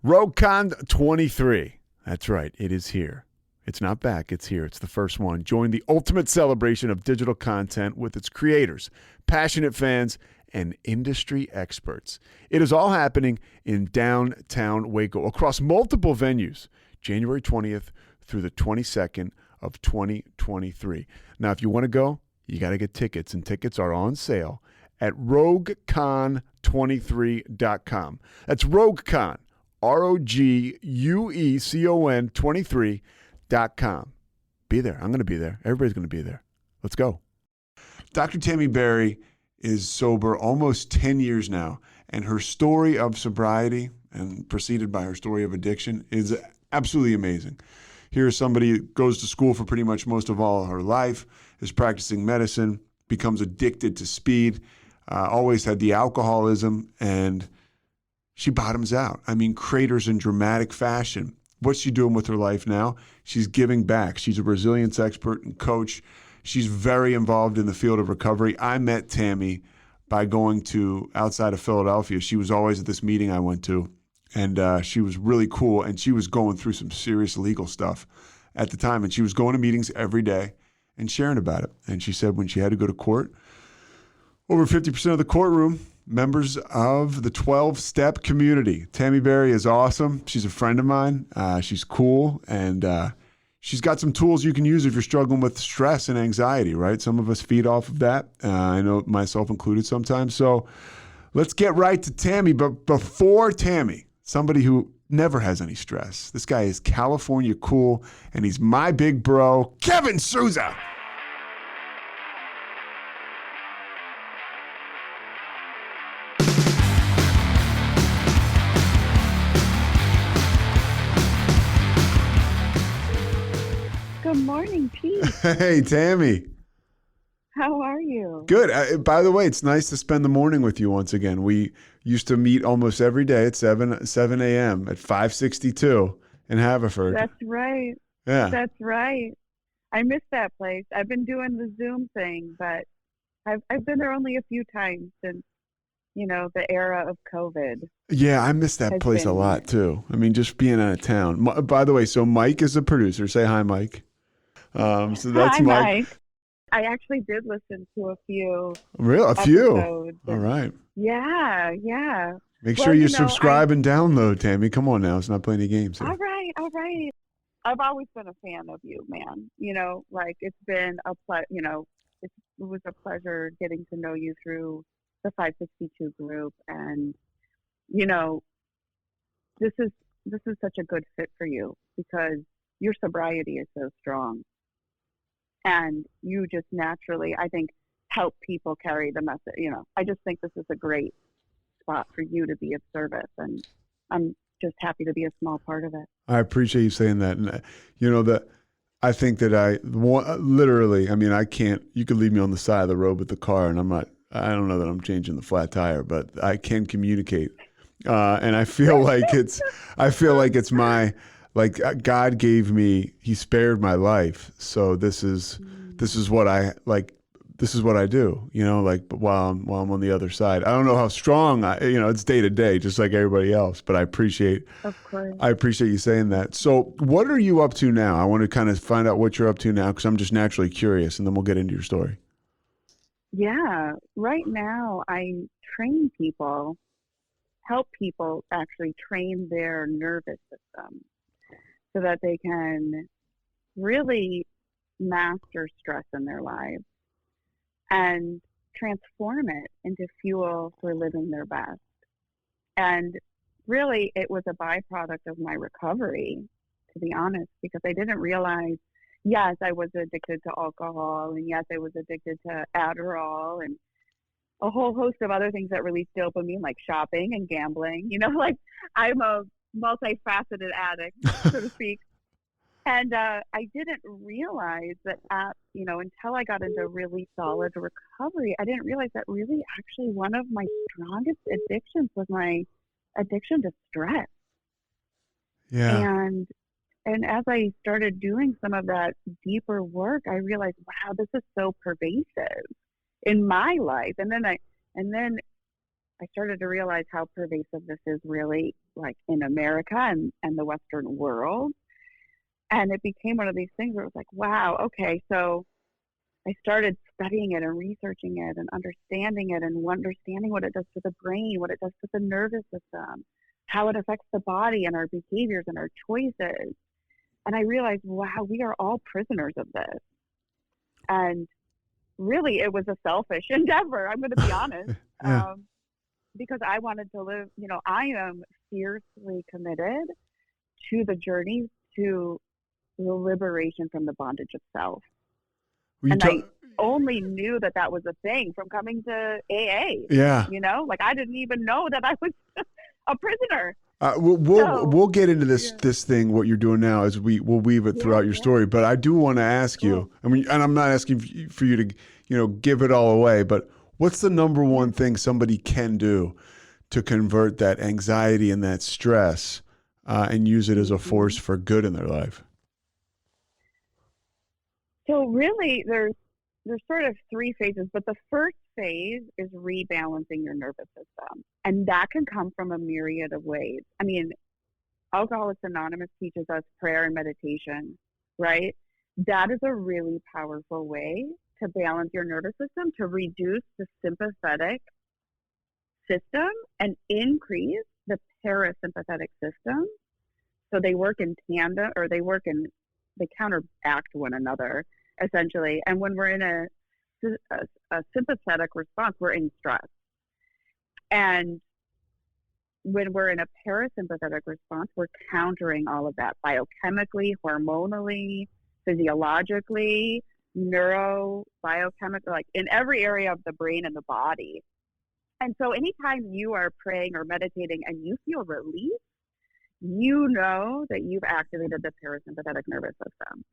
RogueCon 23. That's right. It is here. It's not back. It's here. It's the first one. Join the ultimate celebration of digital content with its creators, passionate fans, and industry experts. It is all happening in downtown Waco across multiple venues, January 20th through the 22nd of 2023. Now, if you want to go, you got to get tickets, and tickets are on sale at RogueCon23.com. That's RogueCon, RogueCon 23.com. Be there. I'm going to be there. Everybody's going to be there. Let's go. Dr. Tami Berry is sober almost 10 years now, and her story of sobriety and preceded by her story of addiction is absolutely amazing. Here's somebody who goes to school for pretty much most of all her life, is practicing medicine, becomes addicted to speed, always had the alcoholism, and she bottoms out. I mean, craters in dramatic fashion. What's she doing with her life now? She's giving back. She's a resilience expert and coach. She's very involved in the field of recovery. I met Tami by going to outside of Philadelphia. She was always at this meeting I went to, and she was really cool, and she was going through some serious legal stuff at the time, and she was going to meetings every day and sharing about it. And she said when she had to go to court, over 50% of the courtroom, members of the 12-step community. Tami Berry is awesome. She's a friend of mine. She's cool, and she's got some tools you can use if you're struggling with stress and anxiety, right? Some of us feed off of that. I know myself included sometimes. So let's get right to Tami. But before Tami, somebody who never has any stress. This guy is California cool, and he's my big bro, Kevin Souza. Good morning, Pete. Hey, Tami. How are you? Good. By the way, it's nice to spend the morning with you once again. We used to meet almost every day at 7 a.m. at 562 in Haverford. That's right. Yeah. That's right. I miss that place. I've been doing the Zoom thing, but I've been there only a few times since, the era of COVID. Yeah, I miss that place a lot too. I mean, just being out of town. By the way, so Mike is the producer. Say hi, Mike. So that's Hi, Mike. I actually did listen to a few. Real? A few? Episodes. All right. Yeah. Make sure you subscribe and download, Tami. Come on now. It's not playing any games here. All right. I've always been a fan of you, man. It's been a it was a pleasure getting to know you through the 562 group, and this is such a good fit for you because your sobriety is so strong, and you just naturally, I think, help people carry the message. I just think this is a great spot for you to be of service, and I'm just happy to be a small part of it. I appreciate you saying that. And I think that literally, I mean, I can't, you could leave me on the side of the road with the car and I don't know that I'm changing the flat tire, but I can communicate. And I feel like it's my, like God gave me, he spared my life. So this is what I like. This is what I do, while I'm on the other side. I don't know how strong it's day to day, just like everybody else, but I appreciate you saying that. So what are you up to now? I want to kind of find out what you're up to now, because I'm just naturally curious, and then we'll get into your story. Yeah. Right now I help people actually train their nervous system so that they can really master stress in their lives and transform it into fuel for living their best. And really, it was a byproduct of my recovery, to be honest, because I didn't realize, yes, I was addicted to alcohol, and yes, I was addicted to Adderall and a whole host of other things that release dopamine, like shopping and gambling. I'm a multifaceted addict, so to speak. And I didn't realize that until I got into really solid recovery, I didn't realize that really actually one of my strongest addictions was my addiction to stress. Yeah. And as I started doing some of that deeper work, I realized, wow, this is so pervasive in my life. And then I started to realize how pervasive this is really like in America and the Western world. And it became one of these things where it was like, wow, okay, so I started studying it and researching it and understanding it and understanding what it does to the brain, what it does to the nervous system, how it affects the body and our behaviors and our choices. And I realized, wow, we are all prisoners of this. And really, it was a selfish endeavor. I'm going to be honest. Yeah. Because I wanted to live, I am fiercely committed to the journey to the liberation from the bondage of self. And I only knew that was a thing from coming to AA. Yeah. Like I didn't even know that I was a prisoner. We'll get into this thing, what you're doing now, as we'll weave it throughout your story. But I do want to ask you, I mean, and I'm not asking for you to, give it all away, but what's the number one thing somebody can do to convert that anxiety and that stress and use it as a force for good in their life? So really, there's sort of three phases, but the first phase is rebalancing your nervous system. And that can come from a myriad of ways. I mean, Alcoholics Anonymous teaches us prayer and meditation, right? That is a really powerful way to balance your nervous system, to reduce the sympathetic system and increase the parasympathetic system. So they work in tandem, or they counteract one another, essentially. And when we're in a sympathetic response, we're in stress. And when we're in a parasympathetic response, we're countering all of that biochemically, hormonally, physiologically, biochemically, like in every area of the brain and the body. And so anytime you are praying or meditating and you feel relief, you know that you've activated the parasympathetic nervous system.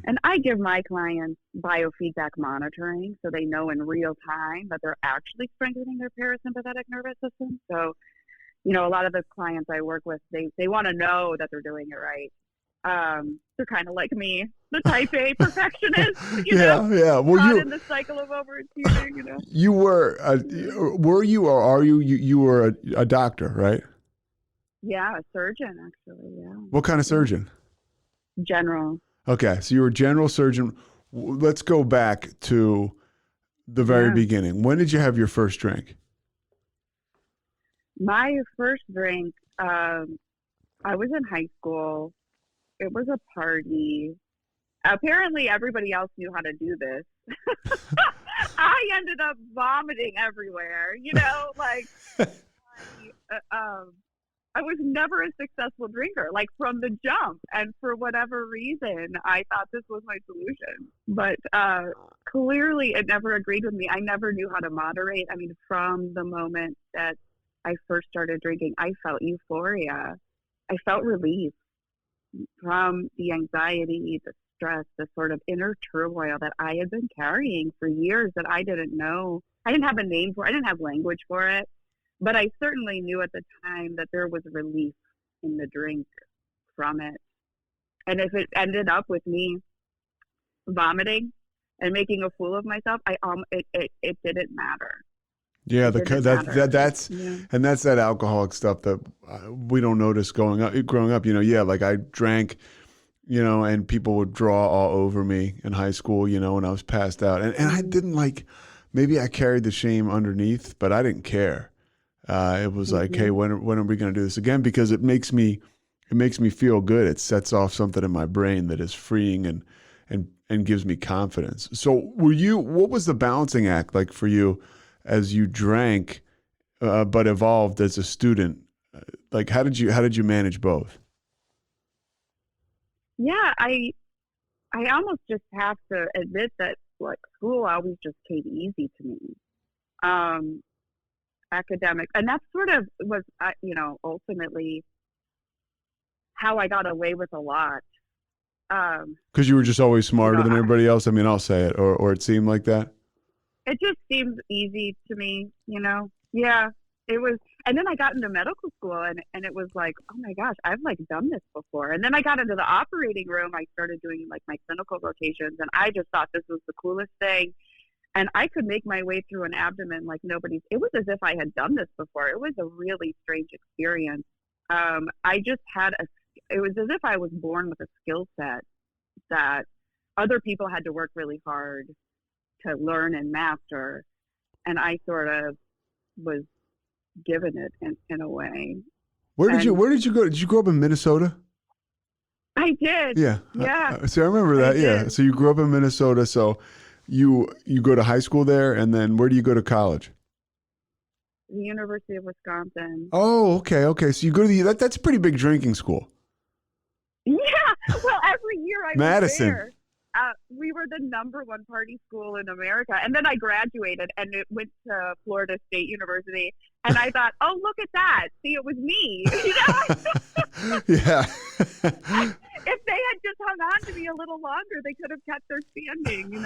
And I give my clients biofeedback monitoring so they know in real time that they're actually strengthening their parasympathetic nervous system. So, a lot of the clients I work with, they want to know that they're doing it right. They're kind of like me, the type A perfectionist, Yeah. Well, in the cycle of overachieving, You were, were you or are you? You were a doctor, right? Yeah, a surgeon, actually, yeah. What kind of surgeon? General. Okay, so you were a general surgeon. Let's go back to the very beginning. When did you have your first drink? My first drink, I was in high school. It was a party. Apparently, everybody else knew how to do this. I ended up vomiting everywhere, I was never a successful drinker, like from the jump. And for whatever reason, I thought this was my solution. But clearly, it never agreed with me. I never knew how to moderate. I mean, from the moment that I first started drinking, I felt euphoria. I felt relief from the anxiety, the stress, the sort of inner turmoil that I had been carrying for years that I didn't know. I didn't have a name for it. I didn't have language for it. But I certainly knew at the time that there was relief in the drink from it. And if it ended up with me vomiting and making a fool of myself, it didn't matter. Yeah, that's and that's that alcoholic stuff that we don't notice growing up. Like I drank, and people would draw all over me in high school, when I was passed out, and I didn't maybe I carried the shame underneath, but I didn't care. It was like, hey, when are we going to do this again? Because it makes me feel good. It sets off something in my brain that is freeing and gives me confidence. So what was the balancing act like for you as you drank, but evolved as a student? Like, how did you manage both? Yeah, I almost just have to admit that school always just came easy to me. Academic, and that sort of was ultimately how I got away with a lot, because you were just always smarter than everybody else. I mean, I'll say it, or it seemed like that. It just seemed easy to me, yeah, it was. And then I got into medical school and it was like, oh my gosh, I've done this before. And then I got into the operating room. I started doing my clinical rotations, and I just thought this was the coolest thing. And I could make my way through an abdomen like nobody's. It was as if I had done this before. It was a really strange experience. I just had it was as if I was born with a skill set that other people had to work really hard to learn and master. And I sort of was given it in a way. Where did you go? Did you grow up in Minnesota? I did. Yeah. Yeah. So I remember that. Yeah. Did. So you grew up in Minnesota. So you go to high school there, and then where do you go to college? The University of Wisconsin. Oh, okay. Okay. So you go to that's a pretty big drinking school. Yeah. Well, every year I Madison. was there. We were the #1 party school in America. And then I graduated and it went to Florida State University. And I thought, oh, look at that. See, it was me. Yeah. If they had just hung on to me a little longer, they could have kept their standing.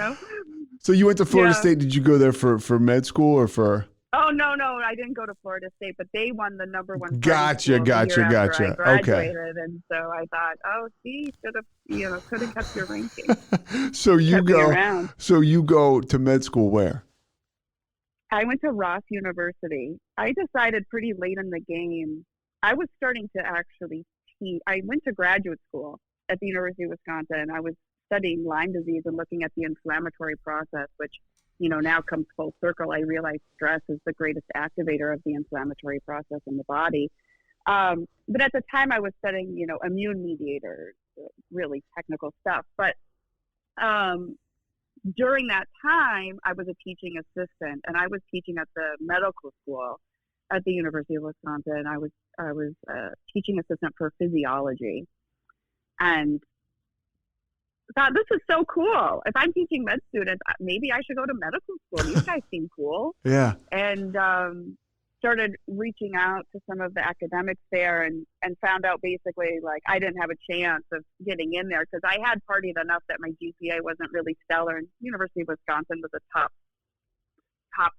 So you went to Florida Yeah. State. Did you go there for med school or for? Oh, no, I didn't go to Florida State, but they won the #1 party Gotcha, school the gotcha, year after gotcha. I Okay. graduated. And so I thought, oh, see, could have kept your ranking. So you Kept me go. around. So you go to med school where? I went to Ross University. I decided pretty late in the game. I was starting to actually teach. I went to graduate school at the University of Wisconsin. I was studying Lyme disease and looking at the inflammatory process, which, now comes full circle. I realize stress is the greatest activator of the inflammatory process in the body. But at the time I was studying, immune mediators, really technical stuff. But during that time, I was a teaching assistant, and I was teaching at the medical school at the University of Wisconsin. I was a teaching assistant for physiology, and thought, this is so cool. If I'm teaching med students, maybe I should go to medical school. These guys seem cool. Yeah. And started reaching out to some of the academics there and found out basically like I didn't have a chance of getting in there because I had partied enough that my GPA wasn't really stellar. And University of Wisconsin was a top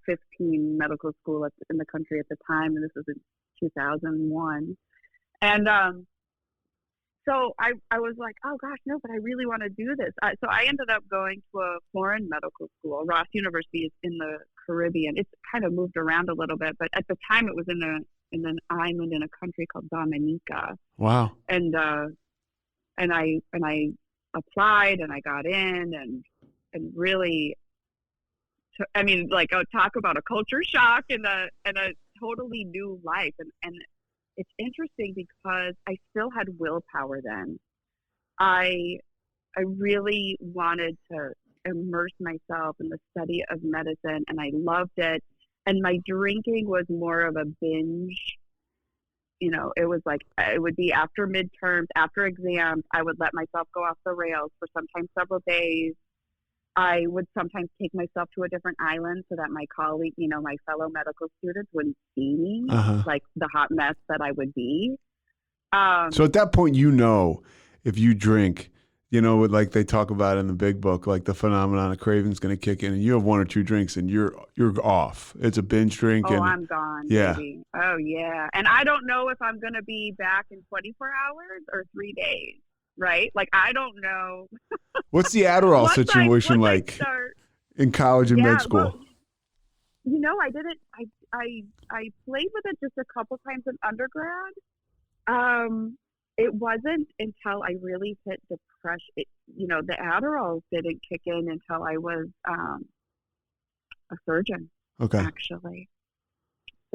15 medical school in the country at the time. And this was in 2001. And so I was like, oh gosh, no, but I really want to do this. So I ended up going to a foreign medical school. Ross University is in the Caribbean. It's kind of moved around a little bit, but at the time it was in an island in a country called Dominica. Wow. And I applied and I got in and really, talk about a culture shock and a totally new life. And it's interesting because I still had willpower then. I really wanted to immerse myself in the study of medicine, and I loved it. And my drinking was more of a binge. It was like it would be after midterms, after exams. I would let myself go off the rails for sometimes several days. I would sometimes take myself to a different island so that my colleague, my fellow medical students wouldn't see me, like the hot mess that I would be. So at that point, if you drink, like they talk about in the big book, like the phenomenon of craving's going to kick in and you have 1 or 2 drinks and you're off. It's a binge drink. Oh, I'm gone. Yeah. Baby. Oh, yeah. And I don't know if I'm going to be back in 24 hours or 3 days. Right? Like, I don't know. What's the Adderall situation like in college and med school? Well, I didn't. I played with it just a couple times in undergrad. It wasn't until I really hit depression. The Adderall didn't kick in until I was a surgeon. Okay. Actually.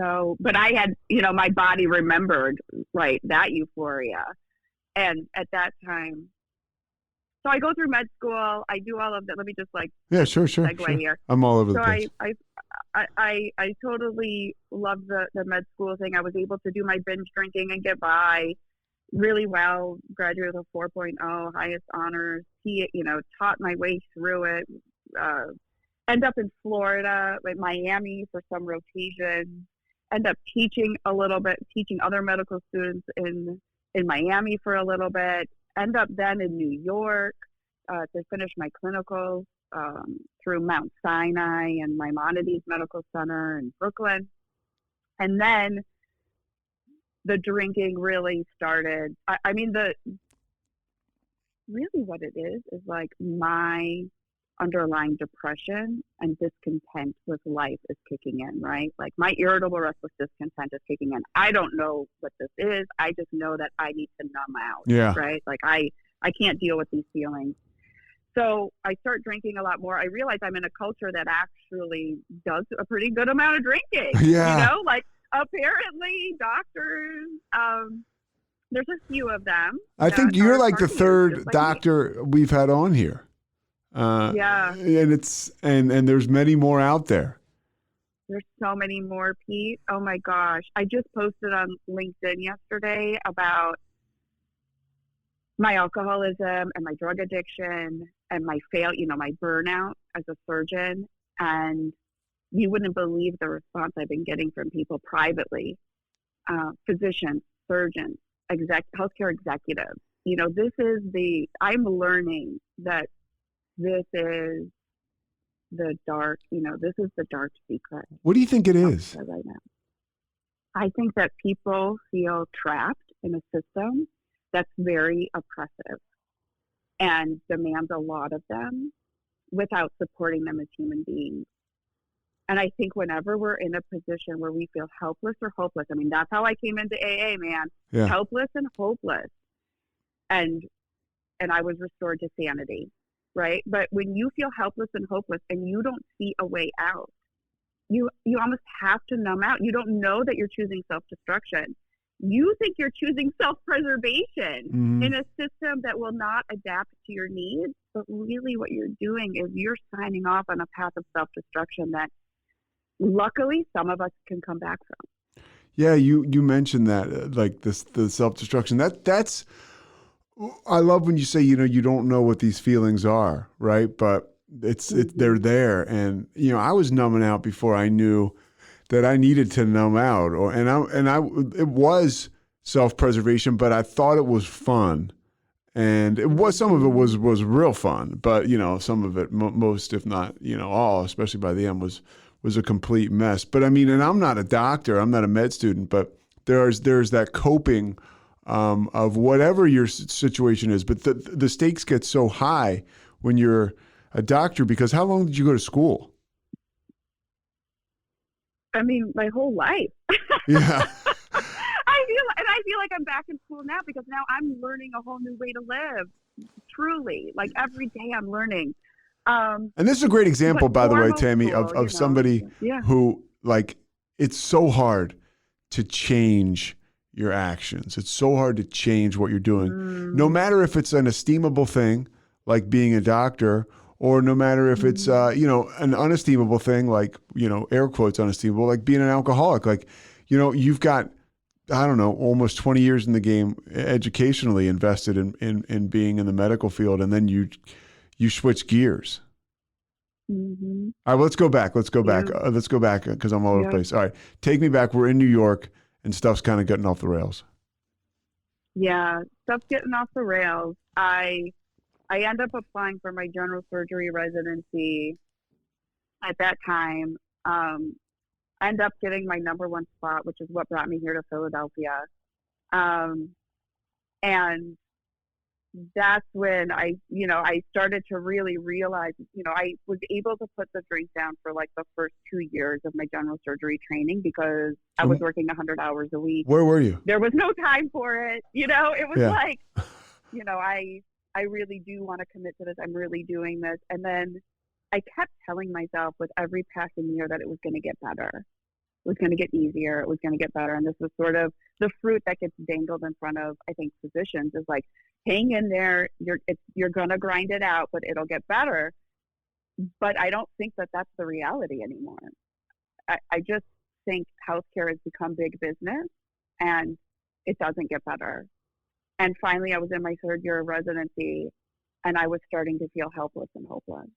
So, but I had, my body remembered, right, that euphoria. And at that time, so I go through med school. I do all of that. Let me just sure. segue here. I'm all over the so place. I totally love the med school thing. I was able to do my binge drinking and get by really well. Graduated with a 4.0, highest honors. Taught my way through it. End up in Florida, like Miami for some rotation. End up teaching a little bit, teaching other medical students in Miami for a little bit, end up then in New York to finish my clinicals through Mount Sinai and Maimonides Medical Center in Brooklyn. And then the drinking really started. Really what it is like my underlying depression and discontent with life is kicking in, right? Like my irritable, restless discontent is kicking in. I don't know what this is. I just know that I need to numb out, Yeah. right? Like I can't deal with these feelings. So I start drinking a lot more. I realize I'm in a culture that actually does a pretty good amount of drinking. Yeah. You know, like apparently doctors, there's a few of them. I think you're like the third like doctor we've had on here. Yeah. And it's and there's many more out there. There's so many more, Pete. Oh my gosh. I just posted on LinkedIn yesterday about my alcoholism and my drug addiction and my my burnout as a surgeon. And you wouldn't believe the response I've been getting from people privately, physicians, surgeons, healthcare executives. You know, I'm learning that this is the dark secret. What do you think it is? Right now, I think that people feel trapped in a system that's very oppressive and demands a lot of them without supporting them as human beings. And I think whenever we're in a position where we feel helpless or hopeless, I mean, that's how I came into AA, man. Yeah. Helpless and hopeless. And I was restored to sanity, right? But when you feel helpless and hopeless and you don't see a way out, you almost have to numb out. You don't know that you're choosing self-destruction. You think you're choosing self-preservation in a system that will not adapt to your needs. But really what you're doing is you're signing off on a path of self-destruction that luckily some of us can come back from. Yeah, you mentioned that, like the self-destruction. That's I love when you say, you don't know what these feelings are, right? But they're there. And, I was numbing out before I knew that I needed to numb out, it was self-preservation, but I thought it was fun, and some of it was real fun, but some of it, most if not all, especially by the end, was a complete mess. But I mean, and I'm not a doctor, I'm not a med student, but there's that coping of whatever your situation is, but the stakes get so high when you're a doctor, because how long did you go to school? I mean, my whole life. Yeah. I feel like I'm back in school now because now I'm learning a whole new way to live. Truly, like every day I'm learning. And this is a great example, by the way, Tami, of somebody who, like, it's so hard to change your actions. It's so hard to change what you're doing, no matter if it's an esteemable thing like being a doctor, or no matter if it's, an unestimable thing, like, air quotes unestimable, like being an alcoholic. Like, you've got, I don't know, almost 20 years in the game educationally invested in being in the medical field. And then you switch gears. Mm-hmm. All right, let's go back because I'm all over the place. All right, take me back. We're in New York and stuff's kind of getting off the rails. Yeah, stuff's getting off the rails. I end up applying for my general surgery residency at that time. I end up getting my number one spot, which is what brought me here to Philadelphia. And that's when I started to really realize, I was able to put the drink down for like the first 2 years of my general surgery training because I was working 100 hours a week. Where were you? There was no time for it. It was like, I really do want to commit to this. I'm really doing this. And then I kept telling myself with every passing year that it was going to get better. It was going to get easier. It was going to get better. And this was sort of the fruit that gets dangled in front of, I think, physicians is like, hang in there. You're going to grind it out, but it'll get better. But I don't think that that's the reality anymore. I just think healthcare has become big business and it doesn't get better. And finally, I was in my third year of residency and I was starting to feel helpless and hopeless.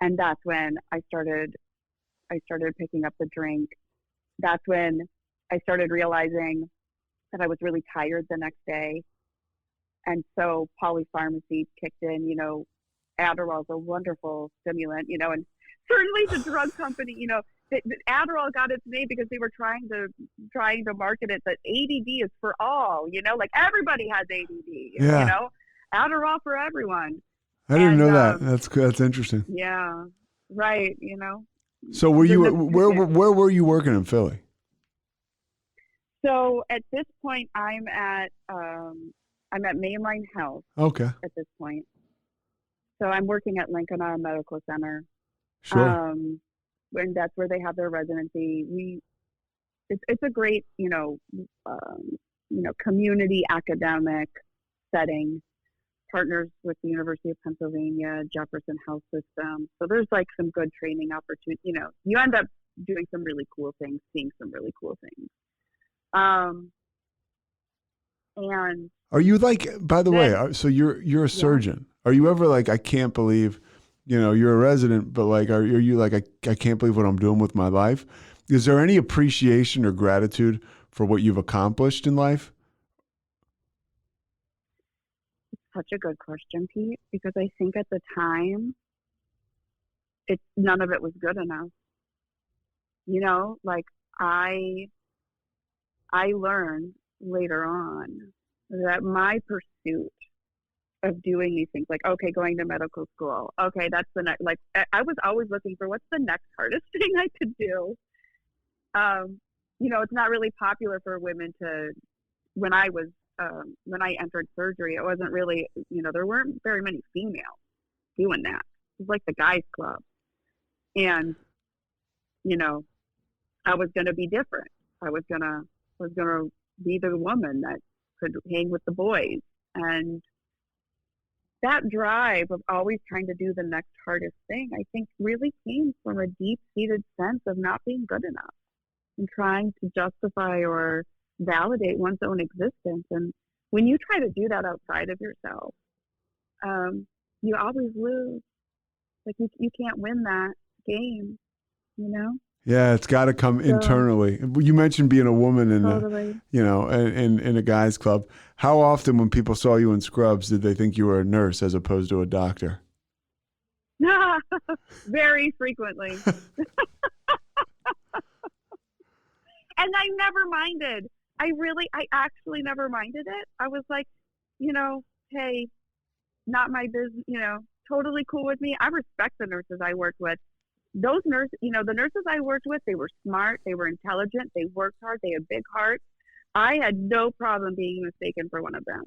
And that's when I started picking up the drink. That's when I started realizing that I was really tired the next day. And so polypharmacy kicked in, Adderall is a wonderful stimulant, and certainly the drug company, the Adderall got its name because they were trying to market it that ADD is for all, like everybody has ADD, Adderall for everyone. I didn't And know that. That's interesting. yeah, right. So where were you working in Philly? So at this point, I'm at Mainline Health Okay. at this point. So I'm working at Lincoln Medical Center. Sure. And that's where they have their residency. It's a great, community academic setting. Partners with the University of Pennsylvania, Jefferson Health System. So there's like some good training opportunity. You end up doing some really cool things, seeing some really cool things. And are you like, by the way, so you're a surgeon. Are you ever like, I can't believe, you're a resident, but like, are you like, I can't believe what I'm doing with my life? Is there any appreciation or gratitude for what you've accomplished in life? Such a good question, Pete, because I think at the time, none of it was good enough. Like I learned later on that my pursuit of doing these things, like, okay, going to medical school, okay, that's the next, like, I was always looking for what's the next hardest thing I could do. It's not really popular for women to, when I entered surgery, it wasn't really, there weren't very many females doing that. It was like the guys club. And, I was going to be different. I was going to be the woman that could hang with the boys. And that drive of always trying to do the next hardest thing, I think really came from a deep-seated sense of not being good enough and trying to justify or validate one's own existence. And when you try to do that outside of yourself, you always lose. Like you can't win that game, Yeah, it's got to come internally. You mentioned being a woman in totally. in a guy's club. How often when people saw you in scrubs did they think you were a nurse as opposed to a doctor? Very frequently. And I never minded. I actually never minded it. I was like, hey, not my business, totally cool with me. I respect the nurses I worked with. Those nurses, the nurses I worked with, they were smart, they were intelligent, they worked hard, they had big hearts. I had no problem being mistaken for one of them.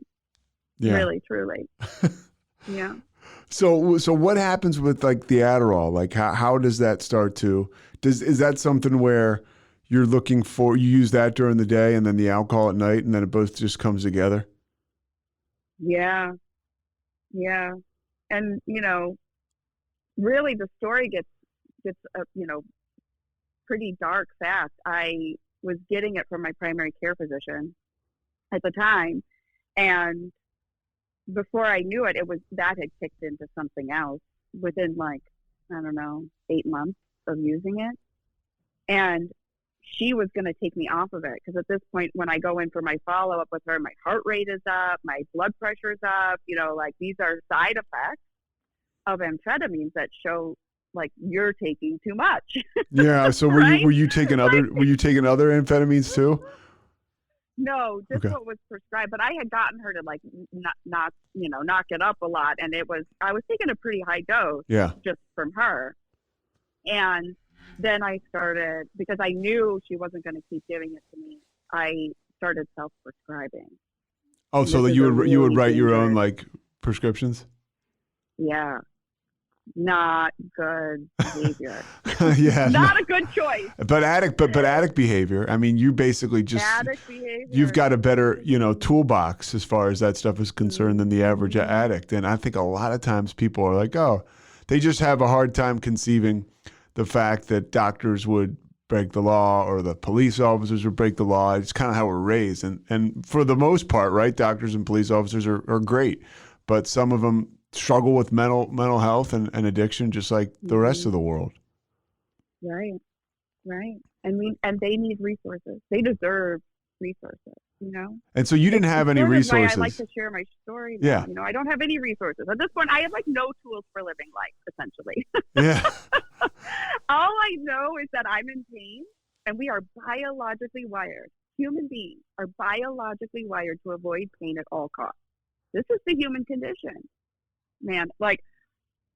Yeah. Really, truly. Yeah. So what happens with like the Adderall? Like how does that start to, is that something where you use that during the day and then the alcohol at night and then it both just comes together? Yeah. Yeah. And, really the story gets pretty dark fast. I was getting it from my primary care physician at the time. And before I knew it, that had kicked into something else within 8 months of using it. And she was going to take me off of it because at this point, when I go in for my follow-up with her, my heart rate is up, my blood pressure is up, these are side effects of amphetamines that show like you're taking too much. Yeah. So were you taking other amphetamines too? No, just what was prescribed. But I had gotten her to like knock it up a lot, and I was taking a pretty high dose. Yeah. Just from her, and then I started, because I knew she wasn't going to keep giving it to me. I started self-prescribing. Oh, so that you would write your own like prescriptions? Yeah. Not good behavior. Yeah, not a good choice. But addict behavior. I mean, you basically just addict behavior. You've got a better, toolbox as far as that stuff is concerned than the average addict. And I think a lot of times people are like, oh, they just have a hard time conceiving the fact that doctors would break the law or the police officers would break the law. It's kind of how we're raised. And for the most part, right, doctors and police officers are great, but some of them struggle with mental health and addiction just like the rest of the world. Right. And they need resources. They deserve resources, And so you didn't have any resources. Why I like to share my story now. Yeah. I don't have any resources. At this point, I have like no tools for living life, essentially. Yeah. All I know is that I'm in pain, and we are biologically wired. Human beings are biologically wired to avoid pain at all costs. This is the human condition. man. Like,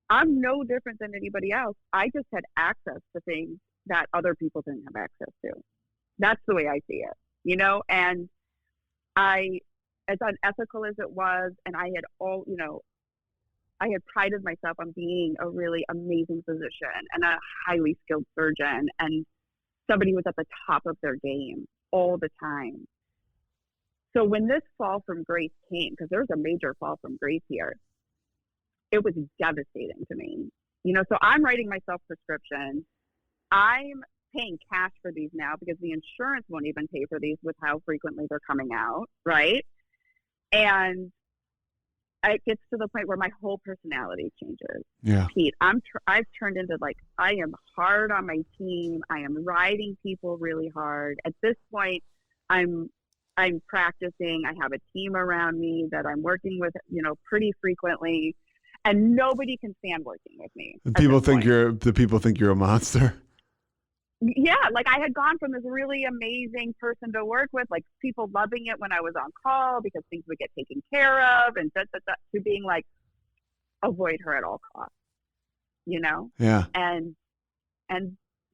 I'm no different than anybody else. I just had access to things that other people didn't have access to. That's the way I see it, you know? And as unethical as it was, and I had I had prided myself on being a really amazing physician and a highly skilled surgeon and somebody who was at the top of their game all the time. So when this fall from grace came, because there was a major fall from grace here, it was devastating to me. You know, so I'm writing myself prescriptions. I'm paying cash for these now because the insurance won't even pay for these with how frequently they're coming out, right? And it gets to the point where my whole personality changes. Yeah. Pete, I've turned into, like, I am hard on my team. I am riding people really hard. At this point, I'm practicing. I have a team around me that I'm working with, you know, pretty frequently, and nobody can stand working with me. The people think you're a monster. Yeah, like, I had gone from this really amazing person to work with, like, people loving it when I was on call because things would get taken care of, and to being like, avoid her at all costs, you know? Yeah. And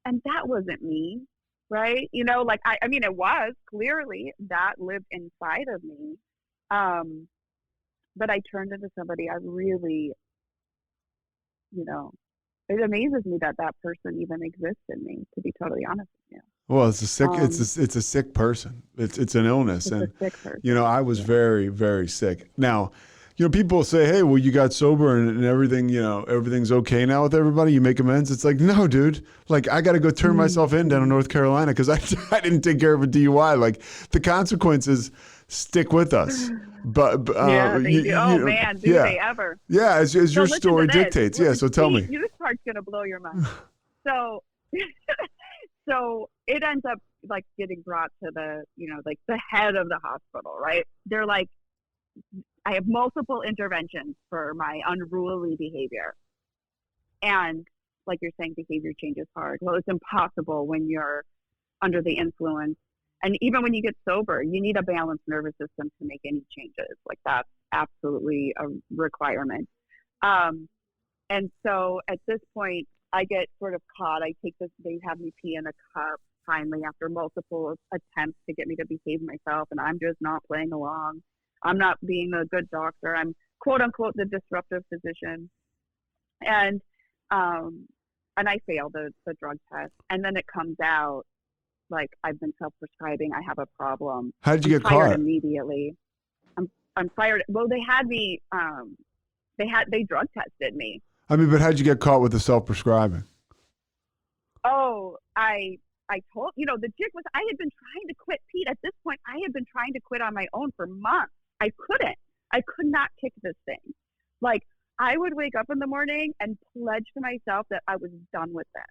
that wasn't me, right? You know, like, I mean, it was clearly that lived inside of me. But I turned into somebody I really, you know, it amazes me that person even exists in me, to be totally honest with you. Well, it's a sick. It's a sick person. It's an illness, and a sick person. You know, I was very, very sick. Now, you know, people say, "Hey, well, you got sober and everything. You know, everything's okay now with everybody. You make amends." It's like, no, dude. Like, I got to go turn myself in down in North Carolina because I didn't take care of a DUI. Like, the consequences stick with us. But yeah, they do. Oh, man, do they ever? Yeah, as your story dictates. Yeah, so tell me. This part's gonna blow your mind. So, so it ends up, like, getting brought to the, you know, like, the head of the hospital, right? They're like, I have multiple interventions for my unruly behavior, and, like you're saying, behavior change is hard. Well, it's impossible when you're under the influence. And even when you get sober, you need a balanced nervous system to make any changes. Like, that's absolutely a requirement. And so at this point, I get sort of caught. They have me pee in a cup finally after multiple attempts to get me to behave myself. And I'm just not playing along. I'm not being a good doctor. I'm, quote unquote, the disruptive physician. And I failed the drug test. And then it comes out, like, I've been self-prescribing. I have a problem. How did you get caught? Immediately. I'm fired. Well, they had me. They drug tested me. I mean, but how'd you get caught with the self-prescribing? Oh, I told, you know, the jig was, I had been trying to quit, Pete. At this point, I had been trying to quit on my own for months. I could not kick this thing. Like, I would wake up in the morning and pledge to myself that I was done with this.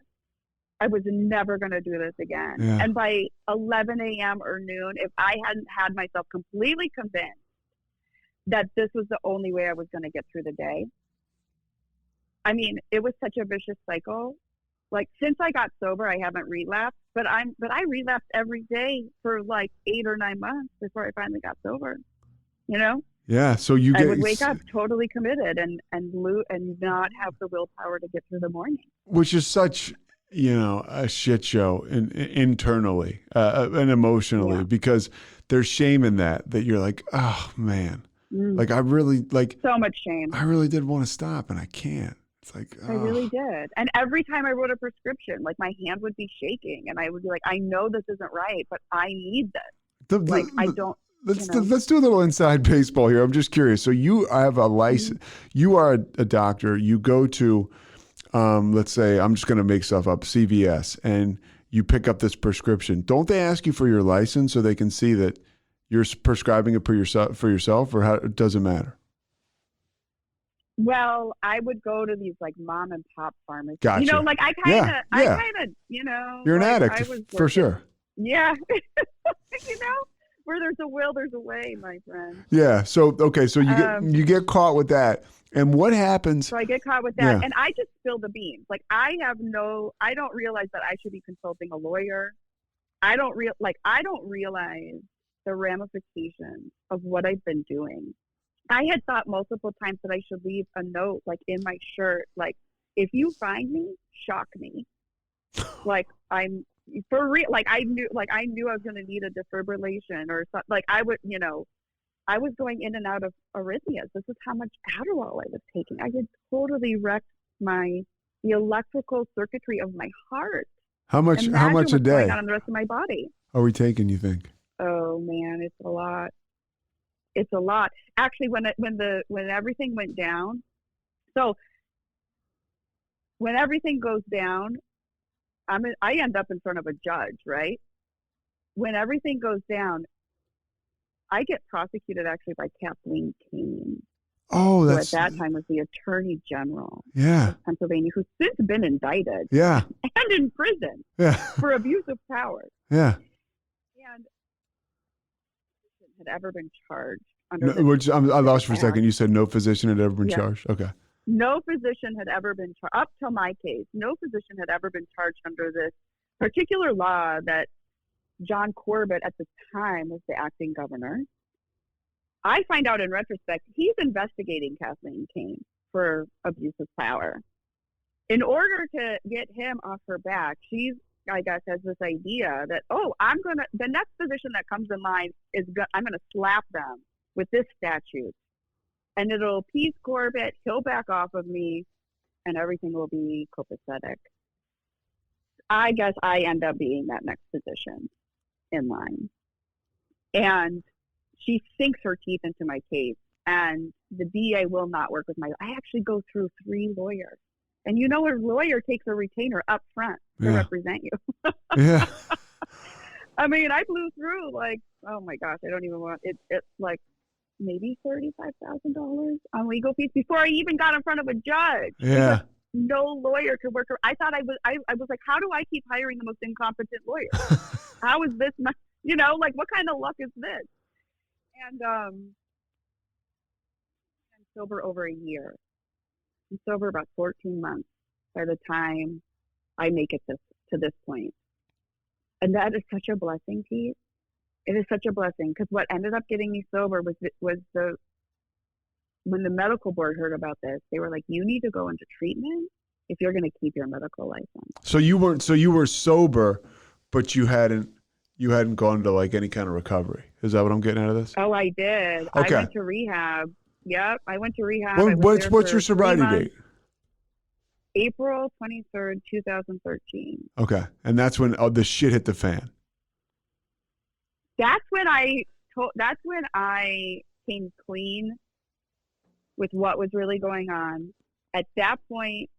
I was never going to do this again. Yeah. And by 11 a.m. or noon, if I hadn't had myself completely convinced that this was the only way I was going to get through the day, I mean, it was such a vicious cycle. Like, since I got sober, I haven't relapsed, but I relapsed every day for like 8 or 9 months before I finally got sober, you know? Yeah. So I would wake up totally committed and not have the willpower to get through the morning. Which is such, you know, a shit show internally and emotionally, because there's shame in that you're like, oh man, like, I really, like, so much shame. I really did want to stop and I can't. It's like, I really did. And every time I wrote a prescription, like, my hand would be shaking and I would be like, I know this isn't right, but I need this. I don't. Let's do a little inside baseball here. I'm just curious. So you have a license. You are a doctor. You go to, let's say, I'm just going to make stuff up, CVS, and you pick up this prescription. Don't they ask you for your license so they can see that you're prescribing it for yourself, or how, it doesn't matter? Well, I would go to these, like, mom and pop pharmacies. Gotcha. You know, like, I kind of, you know. You're an addict, for sure. Yeah. You know, where there's a will, there's a way, my friend. Yeah. So, okay. So you get caught with that. And what happens? So I get caught with that, and I just spill the beans. Like, I don't realize that I should be consulting a lawyer. I don't realize the ramifications of what I've been doing. I had thought multiple times that I should leave a note, like in my shirt, like, if you find me, shock me. Like, I'm for real. Like, I knew I was going to need a defibrillation or something. Like, I would, I was going in and out of arrhythmias. This is how much Adderall I was taking. I had totally wrecked the electrical circuitry of my heart. How much a day going on in the rest of my body are we taking, you think? Oh man, it's a lot. It's a lot. Actually, when everything went down, so when everything goes down, I end up in front of a judge, right? When everything goes down, I get prosecuted actually by Kathleen Kane. Oh, who at that time was the Attorney General of Pennsylvania, who's since been indicted and in prison for abuse of power. Yeah. And had ever been charged under I lost for a second. You said no physician had ever been charged? Okay. No physician had ever been charged, up till my case, no physician had ever been charged under this particular law that John Corbett at the time was the acting governor. I find out in retrospect, he's investigating Kathleen Kane for abuse of power. In order to get him off her back, she's, I guess, has this idea that, the next physician that comes in line I'm going to slap them with this statute. And it'll appease Corbett, he'll back off of me, and everything will be copacetic. I guess I end up being that next physician in line. And she sinks her teeth into my case, and the DA will not work with I actually go through 3 lawyers. And a lawyer takes a retainer up front to represent you. Yeah. I mean, I blew through oh my gosh, I don't even want it. It's like maybe $35,000 on legal fees before I even got in front of a judge. Yeah. No lawyer could work. I thought I was like, how do I keep hiring the most incompetent lawyer? How is this not, what kind of luck is this? And I'm sober over a year. I'm sober about 14 months by the time I make it to this point. And that is such a blessing, Pete. It is such a blessing, because what ended up getting me sober was when the medical board heard about this, they were like, you need to go into treatment if you're going to keep your medical license. So you were sober, but you hadn't gone to any kind of recovery. Is that what I'm getting out of this? Oh, I did. Okay. I went to rehab. Yep, I went to rehab. What's your sobriety date? April 23rd, 2013. Okay, and that's when the shit hit the fan. That's when I came clean with what was really going on. At that point,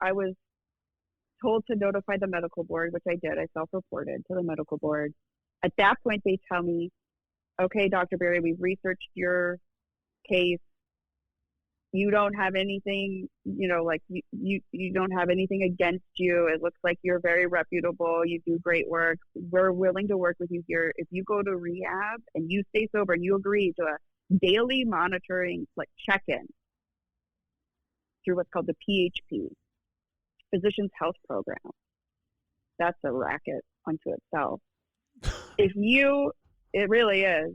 I was told to notify the medical board, which I did. I self-reported to the medical board. At that point, they tell me, okay, Dr. Berry, we've researched your case. You don't have anything, you don't have anything against you. It looks like you're very reputable. You do great work. We're willing to work with you here. If you go to rehab and you stay sober and you agree to a daily monitoring, check-in through what's called the PHP, Physician's Health Program. That's a racket unto itself. It really is.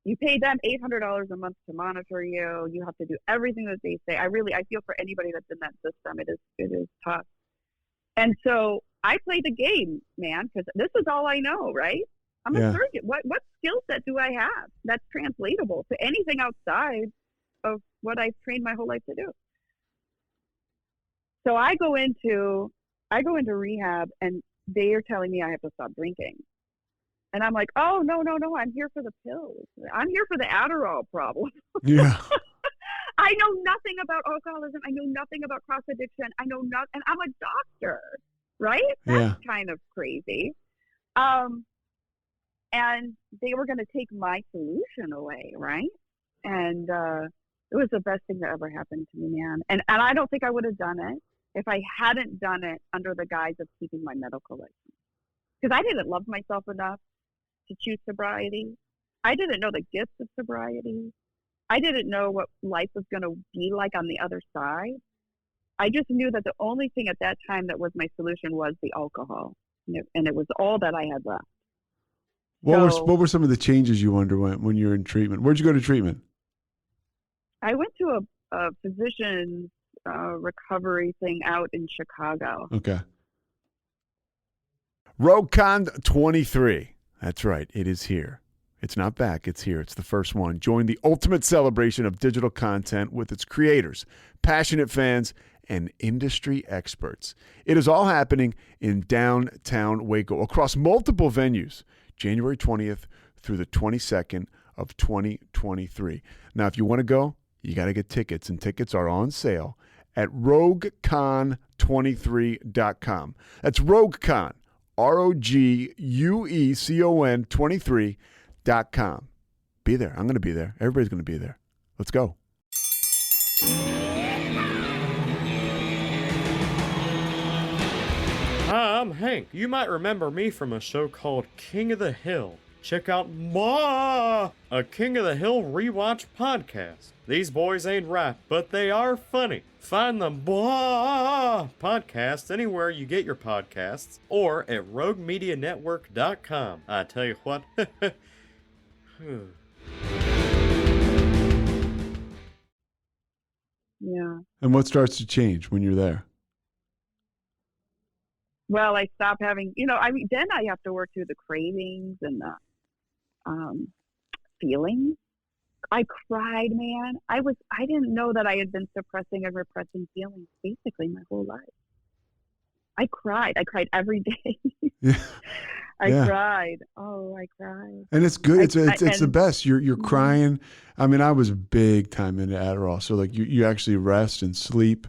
You pay them $800 a month to monitor you. You have to do everything that they say. I feel for anybody that's in that system. It is tough. And so I play the game, man, because this is all I know, right? I'm a surgeon. What skill set do I have that's translatable to anything outside of what I've trained my whole life to do? So I go into rehab, and they are telling me I have to stop drinking. And I'm like, oh, no, I'm here for the pills. I'm here for the Adderall problem. Yeah. I know nothing about alcoholism. I know nothing about cross addiction. I know nothing. And I'm a doctor, right? That's kind of crazy. And they were going to take my solution away, right? And it was the best thing that ever happened to me, man. And I don't think I would have done it if I hadn't done it under the guise of keeping my medical license. Because I didn't love myself enough to choose sobriety. I didn't know the gifts of sobriety. I didn't know what life was going to be like on the other side. I just knew that the only thing at that time that was my solution was the alcohol. And it was all that I had left. What were some of the changes you underwent when you were in treatment? Where'd you go to treatment? I went to a physician's recovery thing out in Chicago. Okay. RogueCon 23. That's right. It is here. It's not back. It's here. It's the first one. Join the ultimate celebration of digital content with its creators, passionate fans, and industry experts. It is all happening in downtown Waco across multiple venues, January 20th through the 22nd of 2023. Now, if you want to go, you got to get tickets, and tickets are on sale at roguecon23.com. That's RogueCon, ROGUECON 23.com. Be there. I'm going to be there. Everybody's going to be there. Let's go. Hi, I'm Hank. You might remember me from a show called King of the Hill. Check out a King of the Hill rewatch podcast. These boys ain't right, but they are funny. Find the podcast anywhere you get your podcasts or at roguemedianetwork.com. I tell you what. Yeah. And what starts to change when you're there? Well, I stopped having, then I have to work through the cravings and the feelings. I cried, man. I didn't know that I had been suppressing and repressing feelings basically my whole life. I cried every day. Yeah. I cried. Oh, I cried. And it's good. It's the best. You're crying. I mean, I was big time into Adderall. So like you actually rest and sleep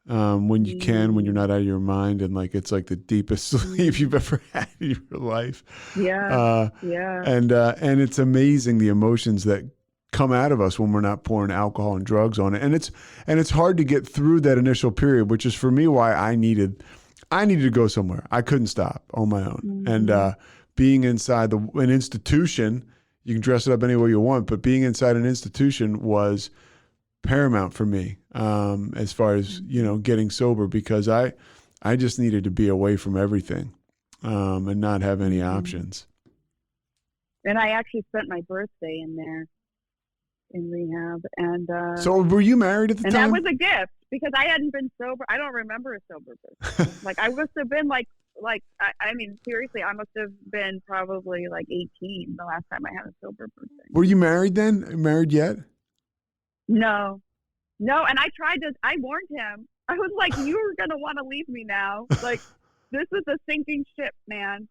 when you can, when you're not out of your mind, and like it's like the deepest sleep you've ever had in your life. Yeah. And it's amazing the emotions that come out of us when we're not pouring alcohol and drugs on it. And it's hard to get through that initial period, which is for me why I needed to go somewhere. I couldn't stop on my own. And being inside an institution, you can dress it up any way you want, but being inside an institution was paramount for me as far as, getting sober, because I just needed to be away from everything and not have any options. And I actually spent my birthday in there in rehab. And so were you married at the time? And that was a gift because I hadn't been sober. I don't remember a sober birthday. Like I must have been I mean, seriously, I must have been probably like 18 the last time I had a sober birthday. Were you married then? Married yet? No. And I warned him. I was like, you're going to want to leave me now. Like, this is a sinking ship, man.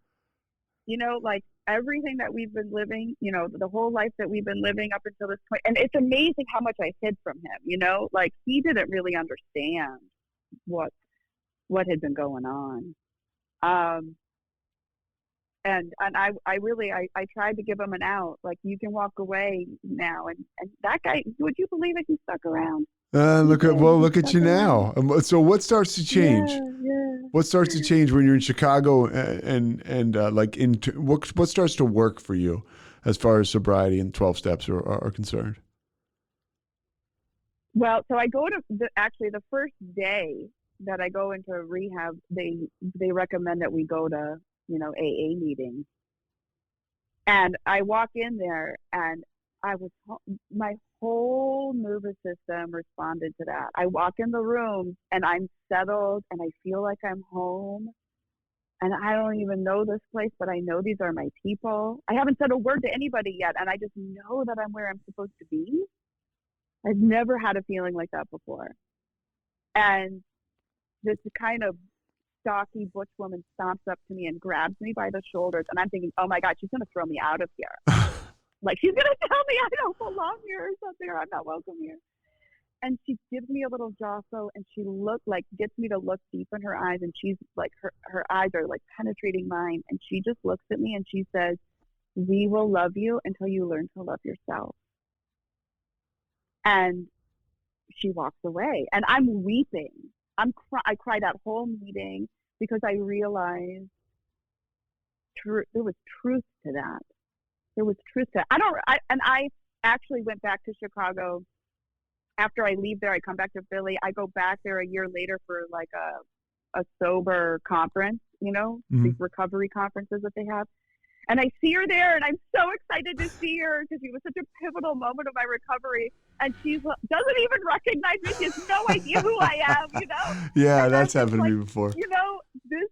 Like everything that we've been living, the whole life that we've been living up until this point. And it's amazing how much I hid from him, like he didn't really understand what had been going on. And I tried to give him an out, like you can walk away now. And that guy, would you believe it? He stuck around. Look at you now. So what starts to change? Yeah. What starts to change when you're in Chicago what starts to work for you as far as sobriety and 12 steps are concerned? Well, so I go to the first day that I go into rehab, they recommend that we go to, AA meetings. And I walk in there and my whole nervous system responded to that. I walk in the room and I'm settled and I feel like I'm home. And I don't even know this place, but I know these are my people. I haven't said a word to anybody yet. And I just know that I'm where I'm supposed to be. I've never had a feeling like that before. And this kind of stocky butch woman stomps up to me and grabs me by the shoulders. And I'm thinking, oh my God, she's going to throw me out of here. Like she's going to tell me I don't belong here or something, or I'm not welcome here. And she gives me a little jostle and she gets me to look deep in her eyes. And she's like, her eyes are like penetrating mine. And she just looks at me and she says, we will love you until you learn to love yourself. And she walks away and I'm weeping. I cried that whole meeting because I realized there was truth to that. There was truth to it. I actually went back to Chicago after I leave there. I come back to Philly. I go back there a year later for like a sober conference, these recovery conferences that they have. And I see her there, and I'm so excited to see her because it was such a pivotal moment of my recovery. And she doesn't even recognize me. She has no idea who I am, you know? Yeah, And that's I'm just happened like, to me before. you know, this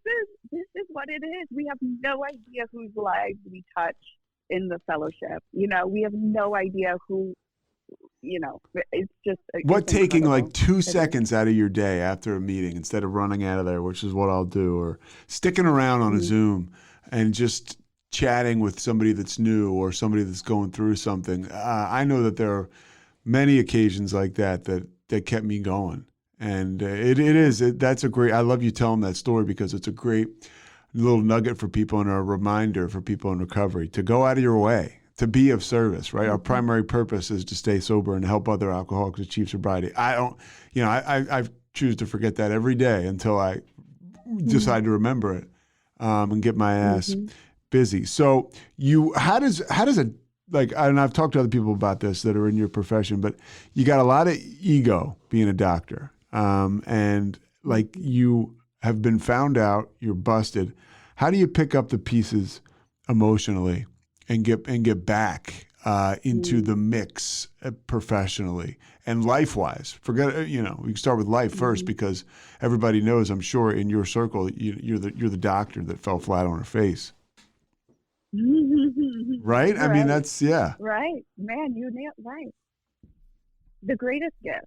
is what it is. We have no idea whose lives we touch in the fellowship. You know, we have no idea who, you know, it's just What, it's taking incredible. like 2 seconds out of your day after a meeting instead of running out of there, which is what I'll do, or sticking around on a Zoom and just chatting with somebody that's new or somebody that's going through something. I know that there are many occasions like that kept me going. And that's a great, I love you telling that story because it's a great little nugget for people and a reminder for people in recovery to go out of your way, to be of service, right? Our primary purpose is to stay sober and help other alcoholics achieve sobriety. I choose to forget that every day until I decide to remember it and get my ass busy. So how does it, like, and I've talked to other people about this that are in your profession, but you got a lot of ego being a doctor. And like you have been found out, you're busted. How do you pick up the pieces emotionally and get back into the mix professionally and life-wise? Forget, we can start with life first because everybody knows, I'm sure, in your circle, you're the doctor that fell flat on her face. Right? I mean, that's, yeah. Right. Man, you nailed right. The greatest gift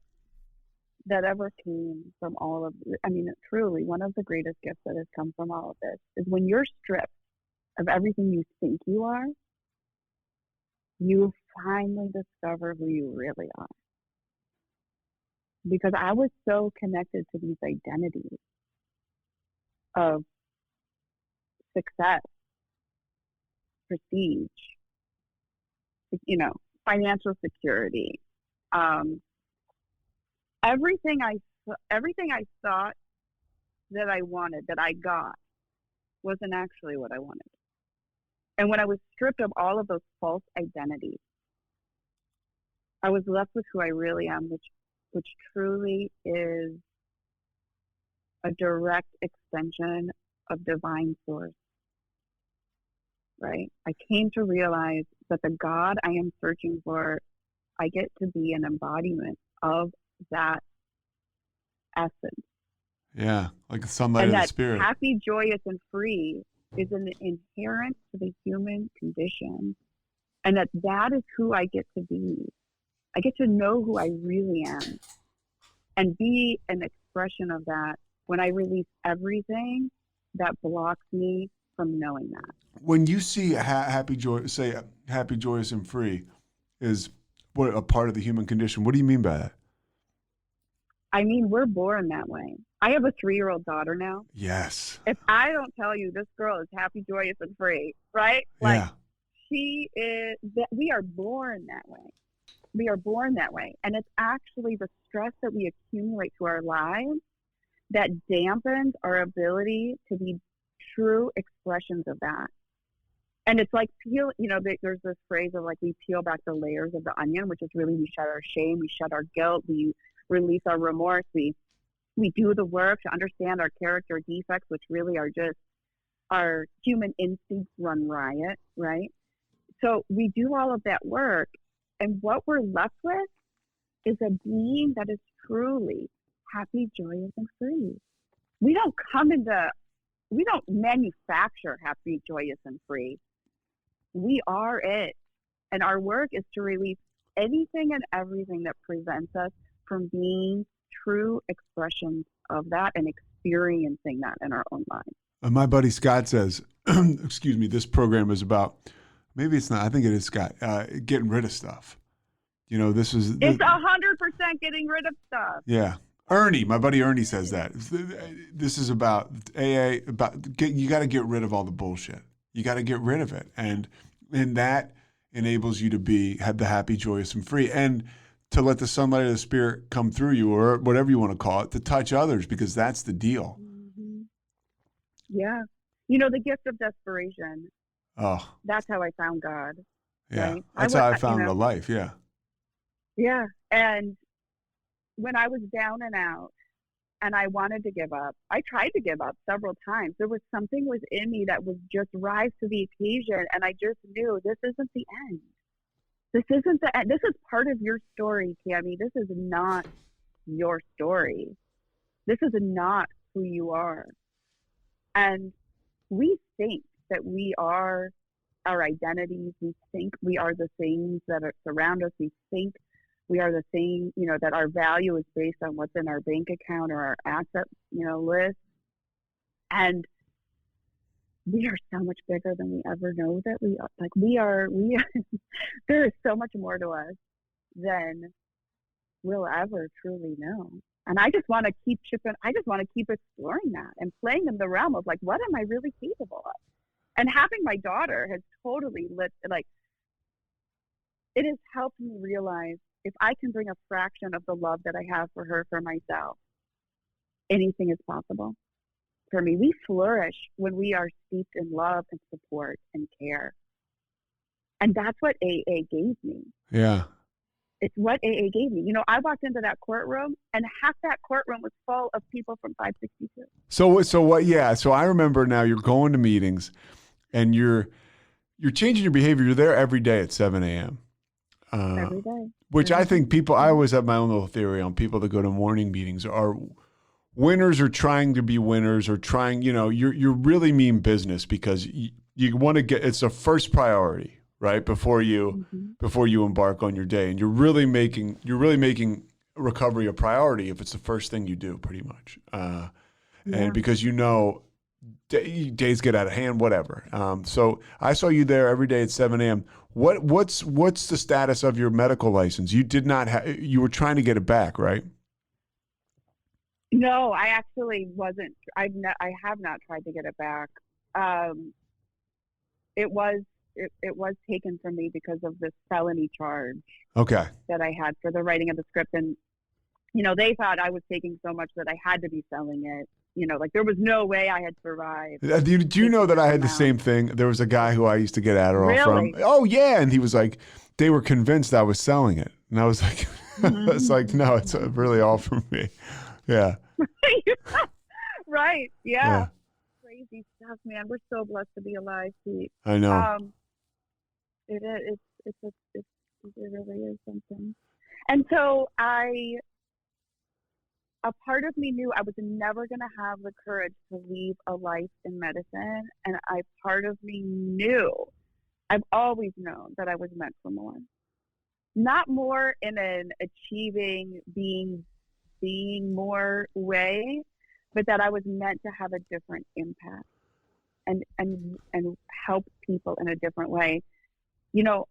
that ever came from all of, I mean, truly, one of the greatest gifts that has come from all of this is when you're stripped of everything you think you are, you finally discover who you really are. Because I was so connected to these identities of success, prestige, financial security, everything I thought that I wanted, that I got, wasn't actually what I wanted. And when I was stripped of all of those false identities, I was left with who I really am, which truly is a direct extension of divine source. Right? I came to realize that the God I am searching for, I get to be an embodiment of that essence. Yeah, like the sunlight of the spirit. Happy, joyous, and free is an inherent to the human condition, and that is who I get to be. I get to know who I really am and be an expression of that when I release everything that blocks me from knowing that. When you see happy, joyous, and free is what a part of the human condition, what do you mean by that? I mean, we're born that way. I have a 3-year-old daughter now. Yes. If I don't tell you this girl is happy, joyous, and free, right? Like, she is, we are born that way. We are born that way. And it's actually the stress that we accumulate to our lives that dampens our ability to be true expressions of that. And it's like there's this phrase of like, we peel back the layers of the onion, which is really, we shed our shame, we shed our guilt, we release our remorse, we do the work to understand our character defects, which really are just our human instincts run riot, right? So we do all of that work, and what we're left with is a being that is truly happy, joyous, and free. We don't manufacture happy, joyous, and free. We are it. And our work is to release anything and everything that prevents us from being true expressions of that and experiencing that in our own lives. My buddy Scott says, excuse me, this program is about, maybe it's not, I think it is, Scott, getting rid of stuff. It's 100% getting rid of stuff. Yeah. Ernie, my buddy Ernie says that. This is about AA, you got to get rid of all the bullshit. You got to get rid of it. And that enables you to have the happy, joyous, and free. And to let the sunlight of the spirit come through you, or whatever you want to call it, to touch others, because that's the deal. Mm-hmm. Yeah. The gift of desperation. Oh. That's how I found God. Yeah. Right? That's how I found a life. Yeah. Yeah. And when I was down and out, and I wanted to give up. I tried to give up several times. There was something within me that was just rise to the occasion, and I just knew this isn't the end. This isn't the end. This is part of your story, Tami. This is not your story. This is not who you are. And we think that we are our identities. We think we are the things that surround us. We think we are the thing, that our value is based on what's in our bank account or our asset, list. And we are so much bigger than we ever know that we are. Like we are, there is so much more to us than we'll ever truly know. And I just want to keep exploring that and playing in the realm of like, what am I really capable of? And having my daughter has totally it has helped me realize if I can bring a fraction of the love that I have for her, for myself, anything is possible. For me, we flourish when we are steeped in love and support and care. And that's what AA gave me. Yeah. It's what AA gave me. I walked into that courtroom and half that courtroom was full of people from 562. So what? Yeah. So I remember now you're going to meetings and you're changing your behavior. You're there every day at 7 a.m. Every day. Which I think I always have my own little theory on people that go to morning meetings are winners or trying to be winners or trying, you really mean business because you want to get, it's the first priority, right? Before you embark on your day. And you're really making recovery a priority if it's the first thing you do pretty much. And because days get out of hand, whatever. So I saw you there every day at 7 a.m. What's the status of your medical license? You did not you were trying to get it back, right? No, I actually wasn't. I have not tried to get it back. It was taken from me because of this felony charge. Okay. That I had for the writing of the script, and they thought I was taking so much that I had to be selling it. There was no way I had survived. Do you know that I had the same thing? There was a guy who I used to get Adderall from. Oh yeah, and he was like, they were convinced I was selling it, and I was like, it's like, no, it's really all from me. Yeah. Right. Yeah. Crazy stuff, man. We're so blessed to be alive, Pete. I know. It really is something. And so a part of me knew I was never going to have the courage to leave a life in medicine. And part of me knew, I've always known that I was meant for more. Not more in an achieving, being more way, but that I was meant to have a different impact and help people in a different way.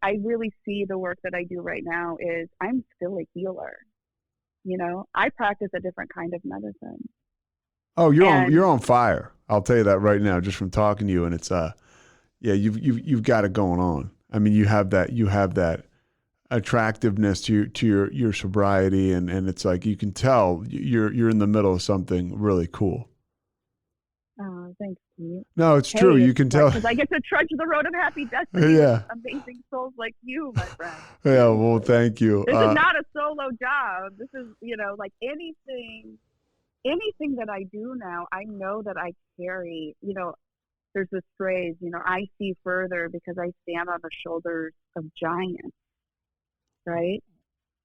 I really see the work that I do right now is I'm still a healer. I practice a different kind of medicine. Oh, you're on fire. I'll tell you that right now, just from talking to you. And it's you've got it going on. I mean, you have that attractiveness to your sobriety, and it's like you can tell you're in the middle of something really cool. Oh, thanks, Pete. No, it's true. You can tell. Because I get to trudge the road of happy destiny with amazing souls like you, my friend. Yeah, well, thank you. This is not a solo job. This is, like anything that I do now, I know that I carry, there's this phrase, I see further because I stand on the shoulders of giants, right?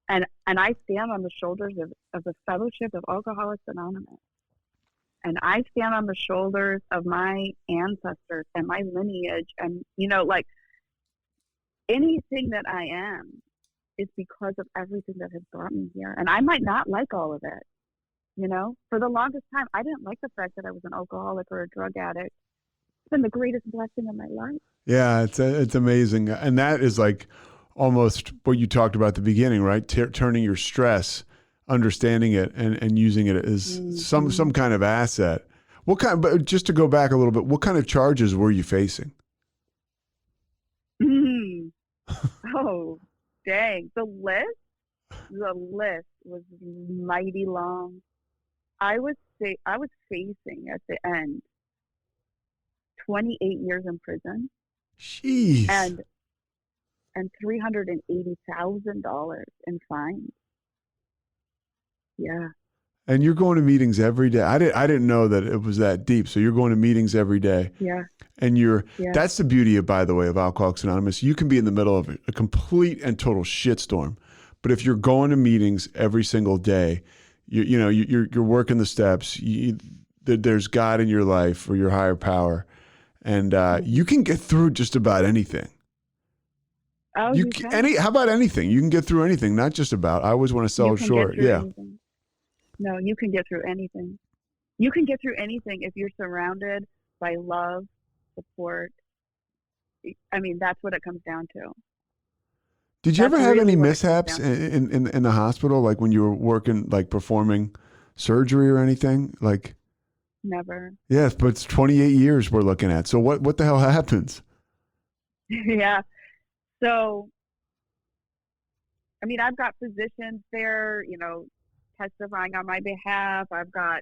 And I stand on the shoulders of the Fellowship of Alcoholics Anonymous. And I stand on the shoulders of my ancestors and my lineage. And, anything that I am is because of everything that has brought me here. And I might not like all of it. For the longest time, I didn't like the fact that I was an alcoholic or a drug addict. It's been the greatest blessing of my life. Yeah, it's amazing. And that is like almost what you talked about at the beginning, right? Turning your stress, understanding it and using it as some kind of asset. But just to go back a little bit, what kind of charges were you facing? Oh, dang. The list was mighty long. I was facing at the end 28 years in prison. Jeez. And $380,000 in fines. Yeah. And you're going to meetings every day. I didn't know that it was that deep. So you're going to meetings every day. Yeah. And Yeah. that's the beauty of, by the way, of Alcoholics Anonymous. You can be in the middle of a complete and total shitstorm. But if you're going to meetings every single day, you're working the steps. There's God in your life or your higher power. And you can get through just about anything. Oh, you can. How about anything? You can get through anything, not just about. I always want to sell it short. Yeah. Anything. No, you can get through anything. You can get through anything if you're surrounded by love, support. I mean, that's what it comes down to. Did you ever have any mishaps in the hospital, like when you were working, like performing surgery or anything? Like, never. Yes, but it's 28 years we're looking at. So what the hell happens? Yeah. So, I mean, I've got physicians there, testifying on my behalf. I've got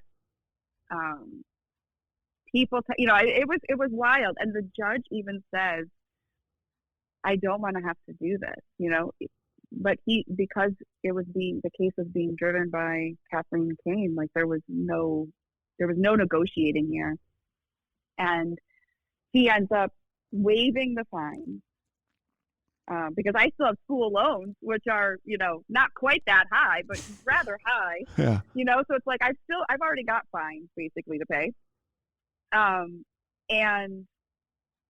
people, it was wild. And the judge even says, I don't want to have to do this, but because the case was being driven by Kathleen Kane, like there was no negotiating here. And he ends up waiving the fine. Because I still have school loans, which are, not quite that high, but rather high. Yeah. So it's like I've already got fines basically to pay. And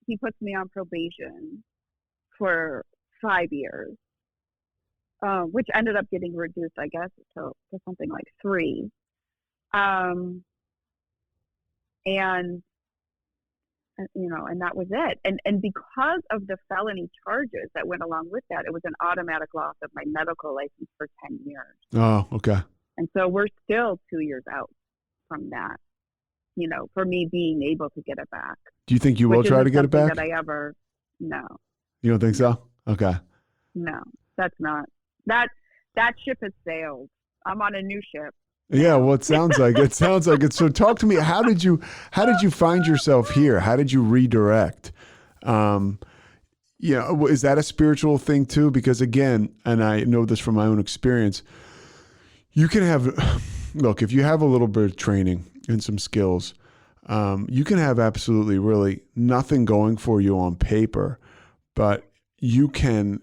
he puts me on probation for 5 years, which ended up getting reduced, I guess, to something like 3. And that was it. And because of the felony charges that went along with that, it was an automatic loss of my medical license for 10 years. Oh, okay. And so we're still 2 years out from that, for me being able to get it back. Do you think you will try to get it back? No. You don't think so? Okay. No, that's not. That ship has sailed. I'm on a new ship. Yeah, well, it sounds like it. So talk to me. How did you find yourself here? How did you redirect? Is that a spiritual thing too? Because again, and I know this from my own experience, you can look, if you have a little bit of training and some skills, you can have absolutely really nothing going for you on paper, but you can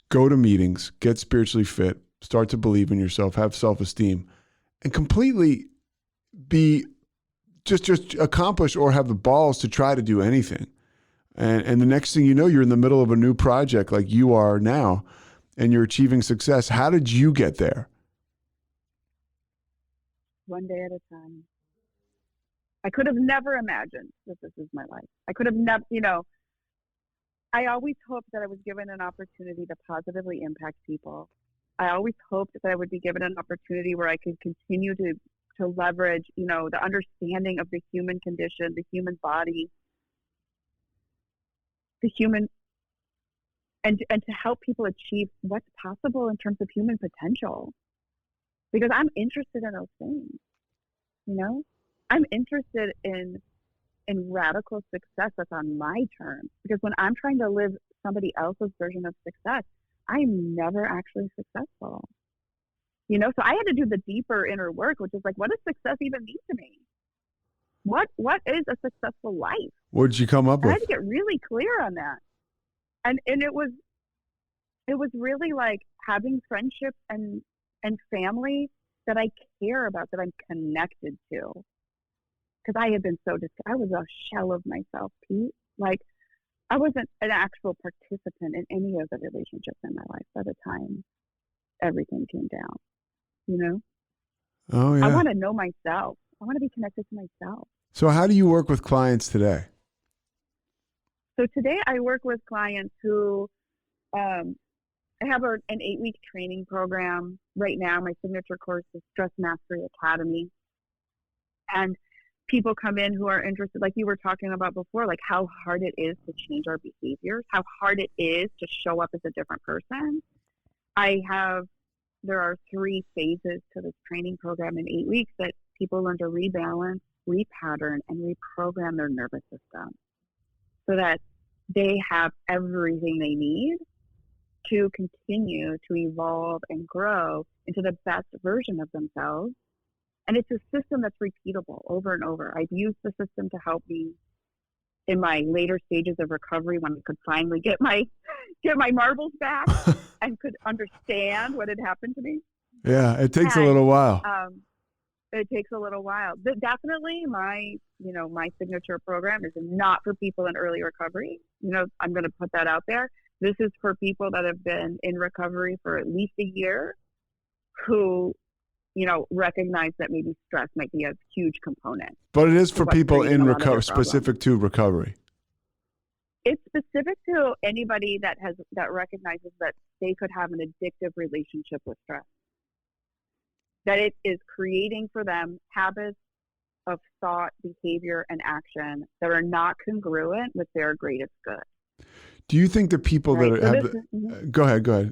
go to meetings, get spiritually fit, start to believe in yourself, have self-esteem, and completely be just accomplish or have the balls to try to do anything. And the next thing you know, you're in the middle of a new project like you are now, and you're achieving success. How did you get there? One day at a time. I could have never imagined that this is my life. I could have never, I always hoped that I was given an opportunity to positively impact people. I always hoped that I would be given an opportunity where I could continue to leverage, the understanding of the human condition, the human body, the human, and to help people achieve what's possible in terms of human potential. Because I'm interested in those things, I'm interested in radical success that's on my terms. Because when I'm trying to live somebody else's version of success, I'm never actually successful. So I had to do the deeper inner work, which is like, what does success even mean to me? What is a successful life? What did you come up with? I had to get really clear on that. And it was really like having friendships and family that I care about, that I'm connected to. Because I had been I was a shell of myself, Pete. Like, I wasn't an actual participant in any of the relationships in my life by the time everything came down, Oh, yeah. I want to know myself. I want to be connected to myself. So how do you work with clients today? So today I work with clients who, I have an 8-week training program. Right now, my signature course is Stress Mastery Academy. And people come in who are interested, like you were talking about before, like how hard it is to change our behaviors, how hard it is to show up as a different person. There are 3 phases to this training program in 8 weeks that people learn to rebalance, repattern, and reprogram their nervous system so that they have everything they need to continue to evolve and grow into the best version of themselves And it's a system that's repeatable over and over. I've used the system to help me in my later stages of recovery when I could finally get my marbles back and could understand what had happened to me. Yeah, it takes a little while. It takes a little while. But definitely my signature program is not for people in early recovery. I'm going to put that out there. This is for people that have been in recovery for at least a year who, recognize that maybe stress might be a huge component. But it is for people in recovery, specific to recovery. It's specific to anybody that recognizes that they could have an addictive relationship with stress. That it is creating for them habits of thought, behavior, and action that are not congruent with their greatest good. Do you think the people that Go ahead. Go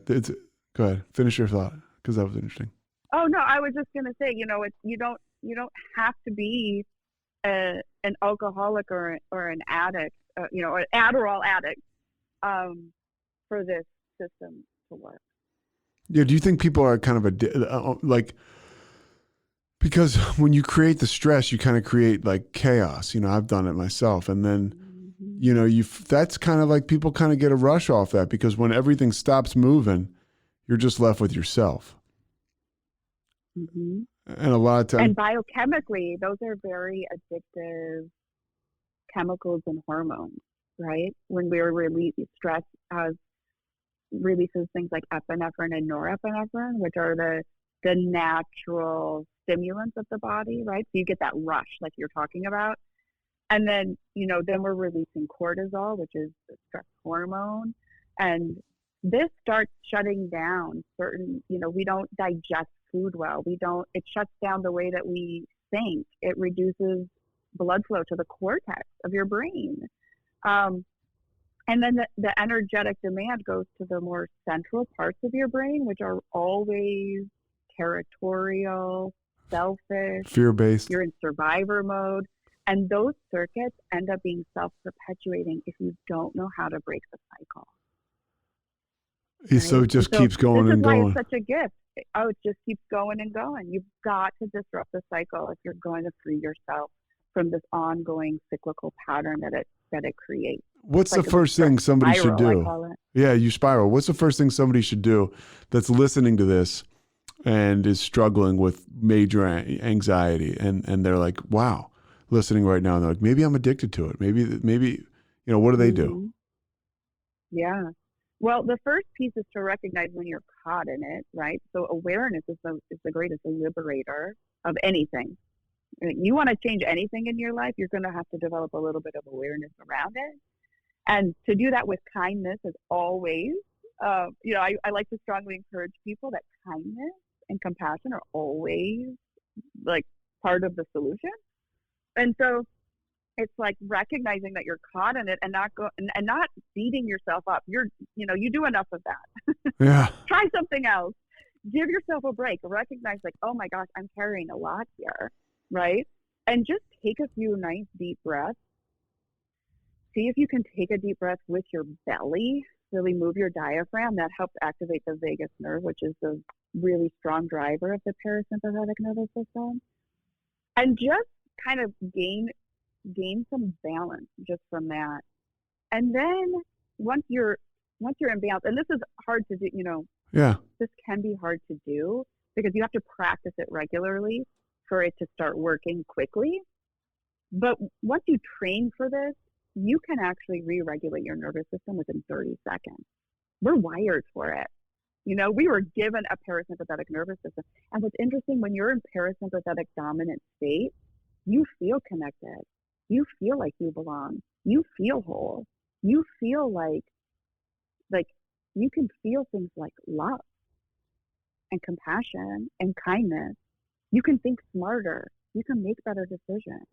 ahead. Finish your thought, because that was interesting. Oh no, I was just going to say, you don't have to be an alcoholic or an addict, an Adderall addict, for this system to work. Yeah. Do you think people are kind of because when you create the stress, you kind of create like chaos. I've done it myself, and then that's kind of like people kind of get a rush off that, because when everything stops moving, you're just left with yourself. Mm-hmm. And a lot of times, and biochemically, those are very addictive chemicals and hormones, right? When we're stress releases things like epinephrine and norepinephrine, which are the natural stimulants of the body, right? So you get that rush like you're talking about. And then, then we're releasing cortisol, which is the stress hormone. And this starts shutting down certain, we don't digest food well. It shuts down the way that we think. It reduces blood flow to the cortex of your brain. And then the energetic demand goes to the more central parts of your brain, which are always territorial, selfish, fear-based. You're in survivor mode. And those circuits end up being self-perpetuating if you don't know how to break the cycle. Right? So it just keeps going and going. This is why it's such a gift. It just keeps going and going. You've got to disrupt the cycle if you're going to free yourself from this ongoing cyclical pattern that it creates. What's the first thing somebody should do? Yeah, you spiral. What's the first thing somebody should do that's listening to this and is struggling with major anxiety, and they're like, wow, listening right now, and they're like, maybe I'm addicted to it. Maybe, what do they do? Yeah. Well, the first piece is to recognize when you're caught in it, right? So awareness is the greatest liberator of anything. You want to change anything in your life, you're going to have to develop a little bit of awareness around it. And to do that with kindness is always, I like to strongly encourage people that kindness and compassion are always like part of the solution. And so it's like recognizing that you're caught in it and not beating yourself up. You do enough of that. Yeah. Try something else. Give yourself a break. Recognize like, oh my gosh, I'm carrying a lot here, right? And just take a few nice deep breaths. See if you can take a deep breath with your belly. Really move your diaphragm. That helps activate the vagus nerve, which is the really strong driver of the parasympathetic nervous system. And just kind of gain some balance just from that. And then once you're in balance, and this is hard to do, this can be hard to do because you have to practice it regularly for it to start working quickly. But once you train for this, you can actually re-regulate your nervous system within 30 seconds. We're wired for it. We were given a parasympathetic nervous system. And what's interesting, when you're in parasympathetic dominant state, you feel connected. You feel like you belong. You feel whole. You feel like you can feel things like love and compassion and kindness. You can think smarter. You can make better decisions.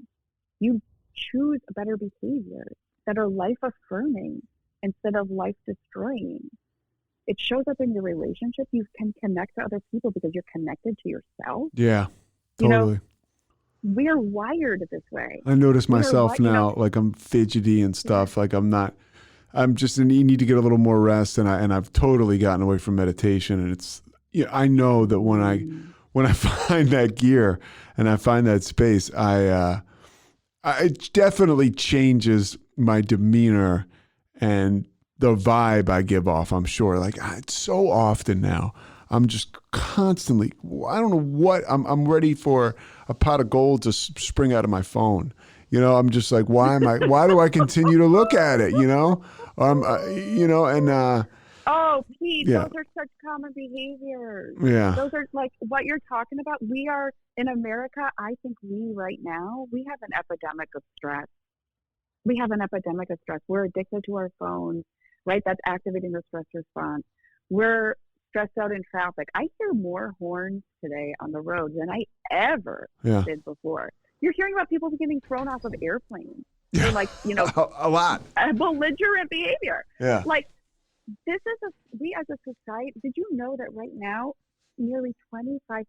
You choose better behaviors that are life-affirming instead of life-destroying. It shows up in your relationship. You can connect to other people because you're connected to yourself. Yeah, totally. We're wired this way. I notice myself now, like I'm fidgety and stuff. Like I'm just need to get a little more rest, and I've totally gotten away from meditation. And it's, I know that when when I find that gear and I find that space, it definitely changes my demeanor and the vibe I give off. I'm sure, like it's so often now. I'm just constantly, I don't know what, I'm ready for a pot of gold to spring out of my phone. You know, I'm just like, why do I continue to look at it? You know, Oh, Pete, yeah. those are such common behaviors. Yeah. Those are like what you're talking about. We are in America. I think right now, we have an epidemic of stress. We have an epidemic of stress. We're addicted to our phones, right? That's activating the stress response. We're stressed out in traffic. I hear more horns today on the road than I ever did before. You're hearing about people getting thrown off of airplanes. They're like, you know, a lot. Belligerent behavior. Yeah. Like, we as a society, did you know that right now, nearly 25%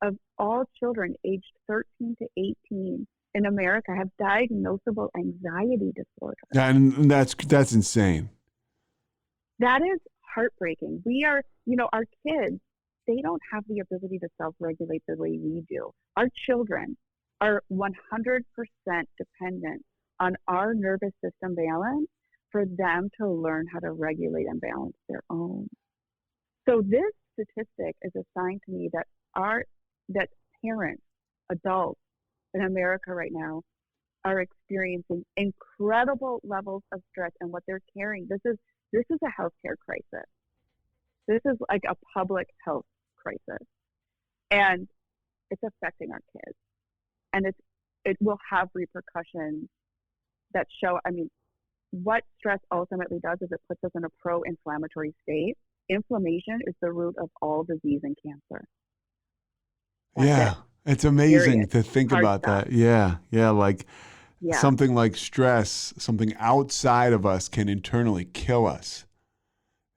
of all children aged 13 to 18 in America have diagnosable anxiety disorder? Yeah, and that's insane. That is heartbreaking. We are, you know, our kids, they don't have the ability to self-regulate the way we do. Our children are 100% dependent on our nervous system balance for them to learn how to regulate and balance their own. So this statistic is a sign to me that parents, adults in America right now are experiencing incredible levels of stress, and what they're carrying. This is a healthcare crisis. This is like a public health crisis, and it's affecting our kids, and it will have repercussions that show. I mean, what stress ultimately does is it puts us in a pro-inflammatory state. Inflammation is the root of all disease and cancer. It's amazing Period. to think Hard about stop. that. Yeah. Something like stress, something outside of us can internally kill us.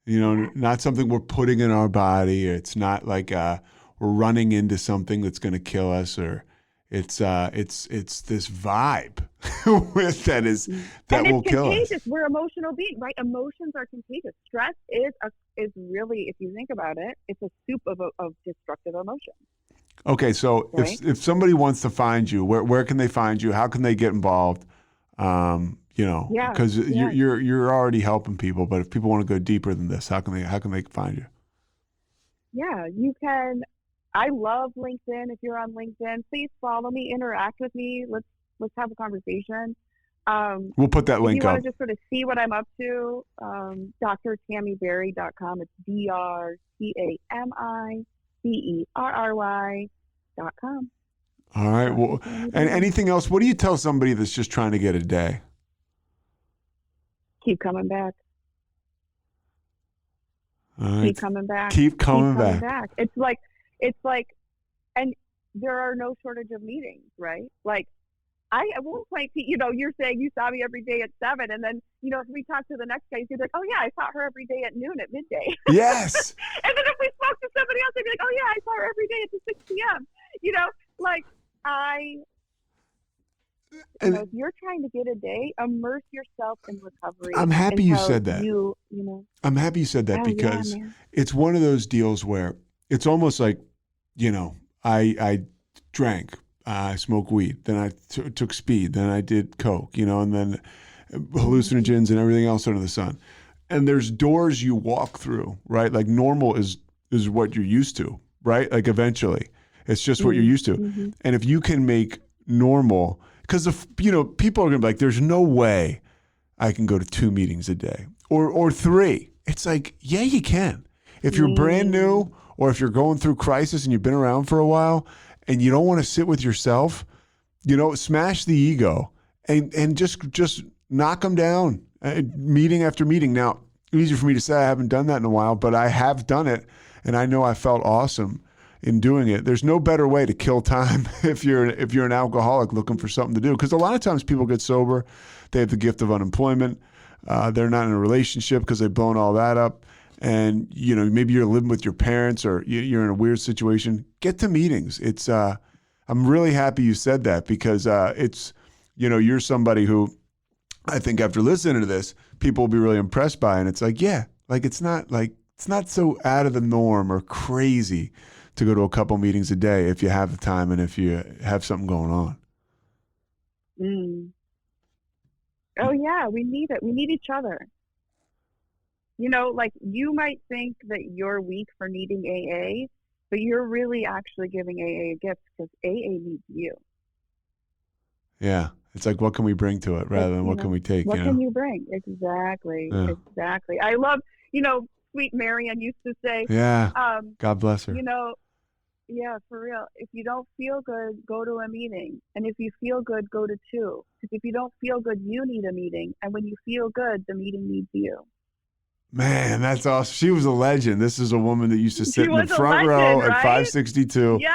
You know, not something we're putting in our body. It's not like we're running into something that's going to kill us, or it's this vibe that will kill us. It's contagious. We're emotional beings, right? Emotions are contagious. Stress is really, if you think about it, it's a soup of destructive emotions. Okay, so right? if somebody wants to find you, where can they find you? How can they get involved? You know, because you're already helping people, but if people want to go deeper than this, how can they find you? Yeah, you can. I love LinkedIn. If you're on LinkedIn, please follow me, interact with me. Let's have a conversation. We'll put that link if you up. want to just sort of see what I'm up to, drtamiberry.com. It's DrTamiberry.com. All right. Well, and anything else? What do you tell somebody that's just trying to get a day? Keep coming back. All right. Keep coming back. Keep coming back. It's like, and there are no shortage of meetings, right? Like, I won't point to, you know, you're saying you saw me every day at 7, and then, you know, if we talk to the next guy, you're like, oh yeah, I saw her every day at noon at midday. Yes. And then if we spoke to somebody else, they'd be like, oh yeah, I saw her every day at 6 p.m. You know, like you know, if you're trying to get a day, immerse yourself in recovery. I'm happy you said that. You know. I'm happy you said that because it's one of those deals where it's almost like, you know, I drank, I smoked weed, then I took speed, then I did coke, you know, and then hallucinogens and everything else under the sun. And there's doors you walk through, right? Like normal is what you're used to, right? Like eventually, it's just what you're used to. Mm-hmm. And if you can make normal, because you know, people are gonna be like, there's no way I can go to 2 meetings a day or 3. It's like, yeah, you can. If you're brand new, or if you're going through crisis and you've been around for a while and you don't want to sit with yourself, you know, smash the ego and just knock them down meeting after meeting. Now, easier for me to say, I haven't done that in a while, but I have done it, and I know I felt awesome in doing it. There's no better way to kill time if you're an alcoholic looking for something to do, because a lot of times people get sober, they have the gift of unemployment, they're not in a relationship because they've blown all that up. And, you know, maybe you're living with your parents or you're in a weird situation. Get to meetings. It's, I'm really happy you said that, because it's, you know, you're somebody who I think after listening to this, people will be really impressed by. And it's like, yeah, like it's not like it's not so out of the norm or crazy to go to a couple meetings a day if you have the time and if you have something going on. Oh yeah, we need it. We need each other. You know, like you might think that you're weak for needing AA, but you're really actually giving AA a gift because AA needs you. Yeah. It's like, what can we bring to it rather than what can we take? What can you bring? Exactly. Yeah. Exactly. I love, sweet Marianne used to say, Yeah. God bless her. Yeah, for real. If you don't feel good, go to a meeting. And if you feel good, go to two. Because if you don't feel good, you need a meeting. And when you feel good, the meeting needs you. Man, that's awesome. She was a legend. This is a woman that used to sit in the front legend, row at right? 562. Yep.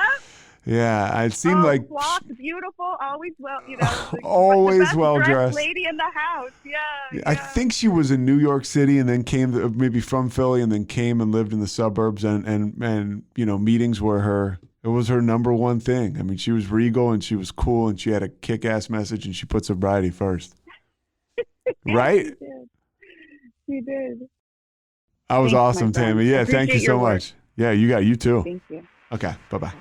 Yeah, it seemed like flocked, beautiful, always always the well best dressed lady in the house. Yeah. I think she was in New York City and then came maybe from Philly and then came and lived in the suburbs and meetings were it was her number one thing. I mean, she was regal and she was cool and she had a kick-ass message and she put sobriety first. Right? She did. That was awesome, Tami. Yeah, thank you so much. Yeah, you too. Thank you. Okay, bye-bye.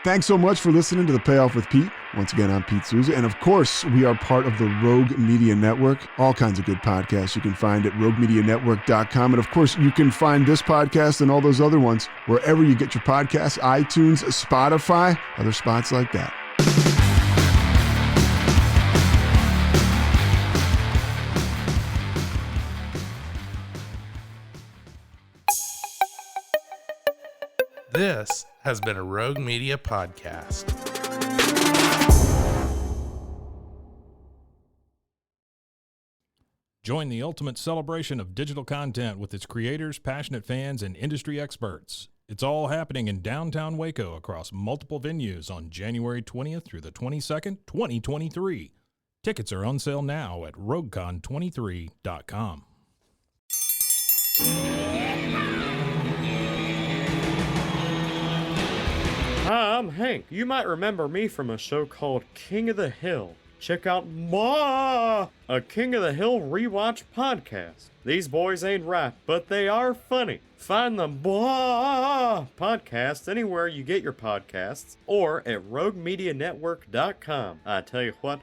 Thanks so much for listening to The Payoff with Pete. Once again, I'm Pete Souza. And of course, we are part of the Rogue Media Network. All kinds of good podcasts you can find at roguemedianetwork.com. And of course, you can find this podcast and all those other ones wherever you get your podcasts, iTunes, Spotify, other spots like that. This has been a Rogue Media podcast. Join the ultimate celebration of digital content with its creators, passionate fans, and industry experts. It's all happening in downtown Waco across multiple venues on January 20th through the 22nd, 2023. Tickets are on sale now at roguecon23.com. Hi, I'm Hank. You might remember me from a show called King of the Hill. Check out a King of the Hill rewatch podcast. These boys ain't rap, but they are funny. Find the podcast anywhere you get your podcasts or at roguemedianetwork.com. I tell you what.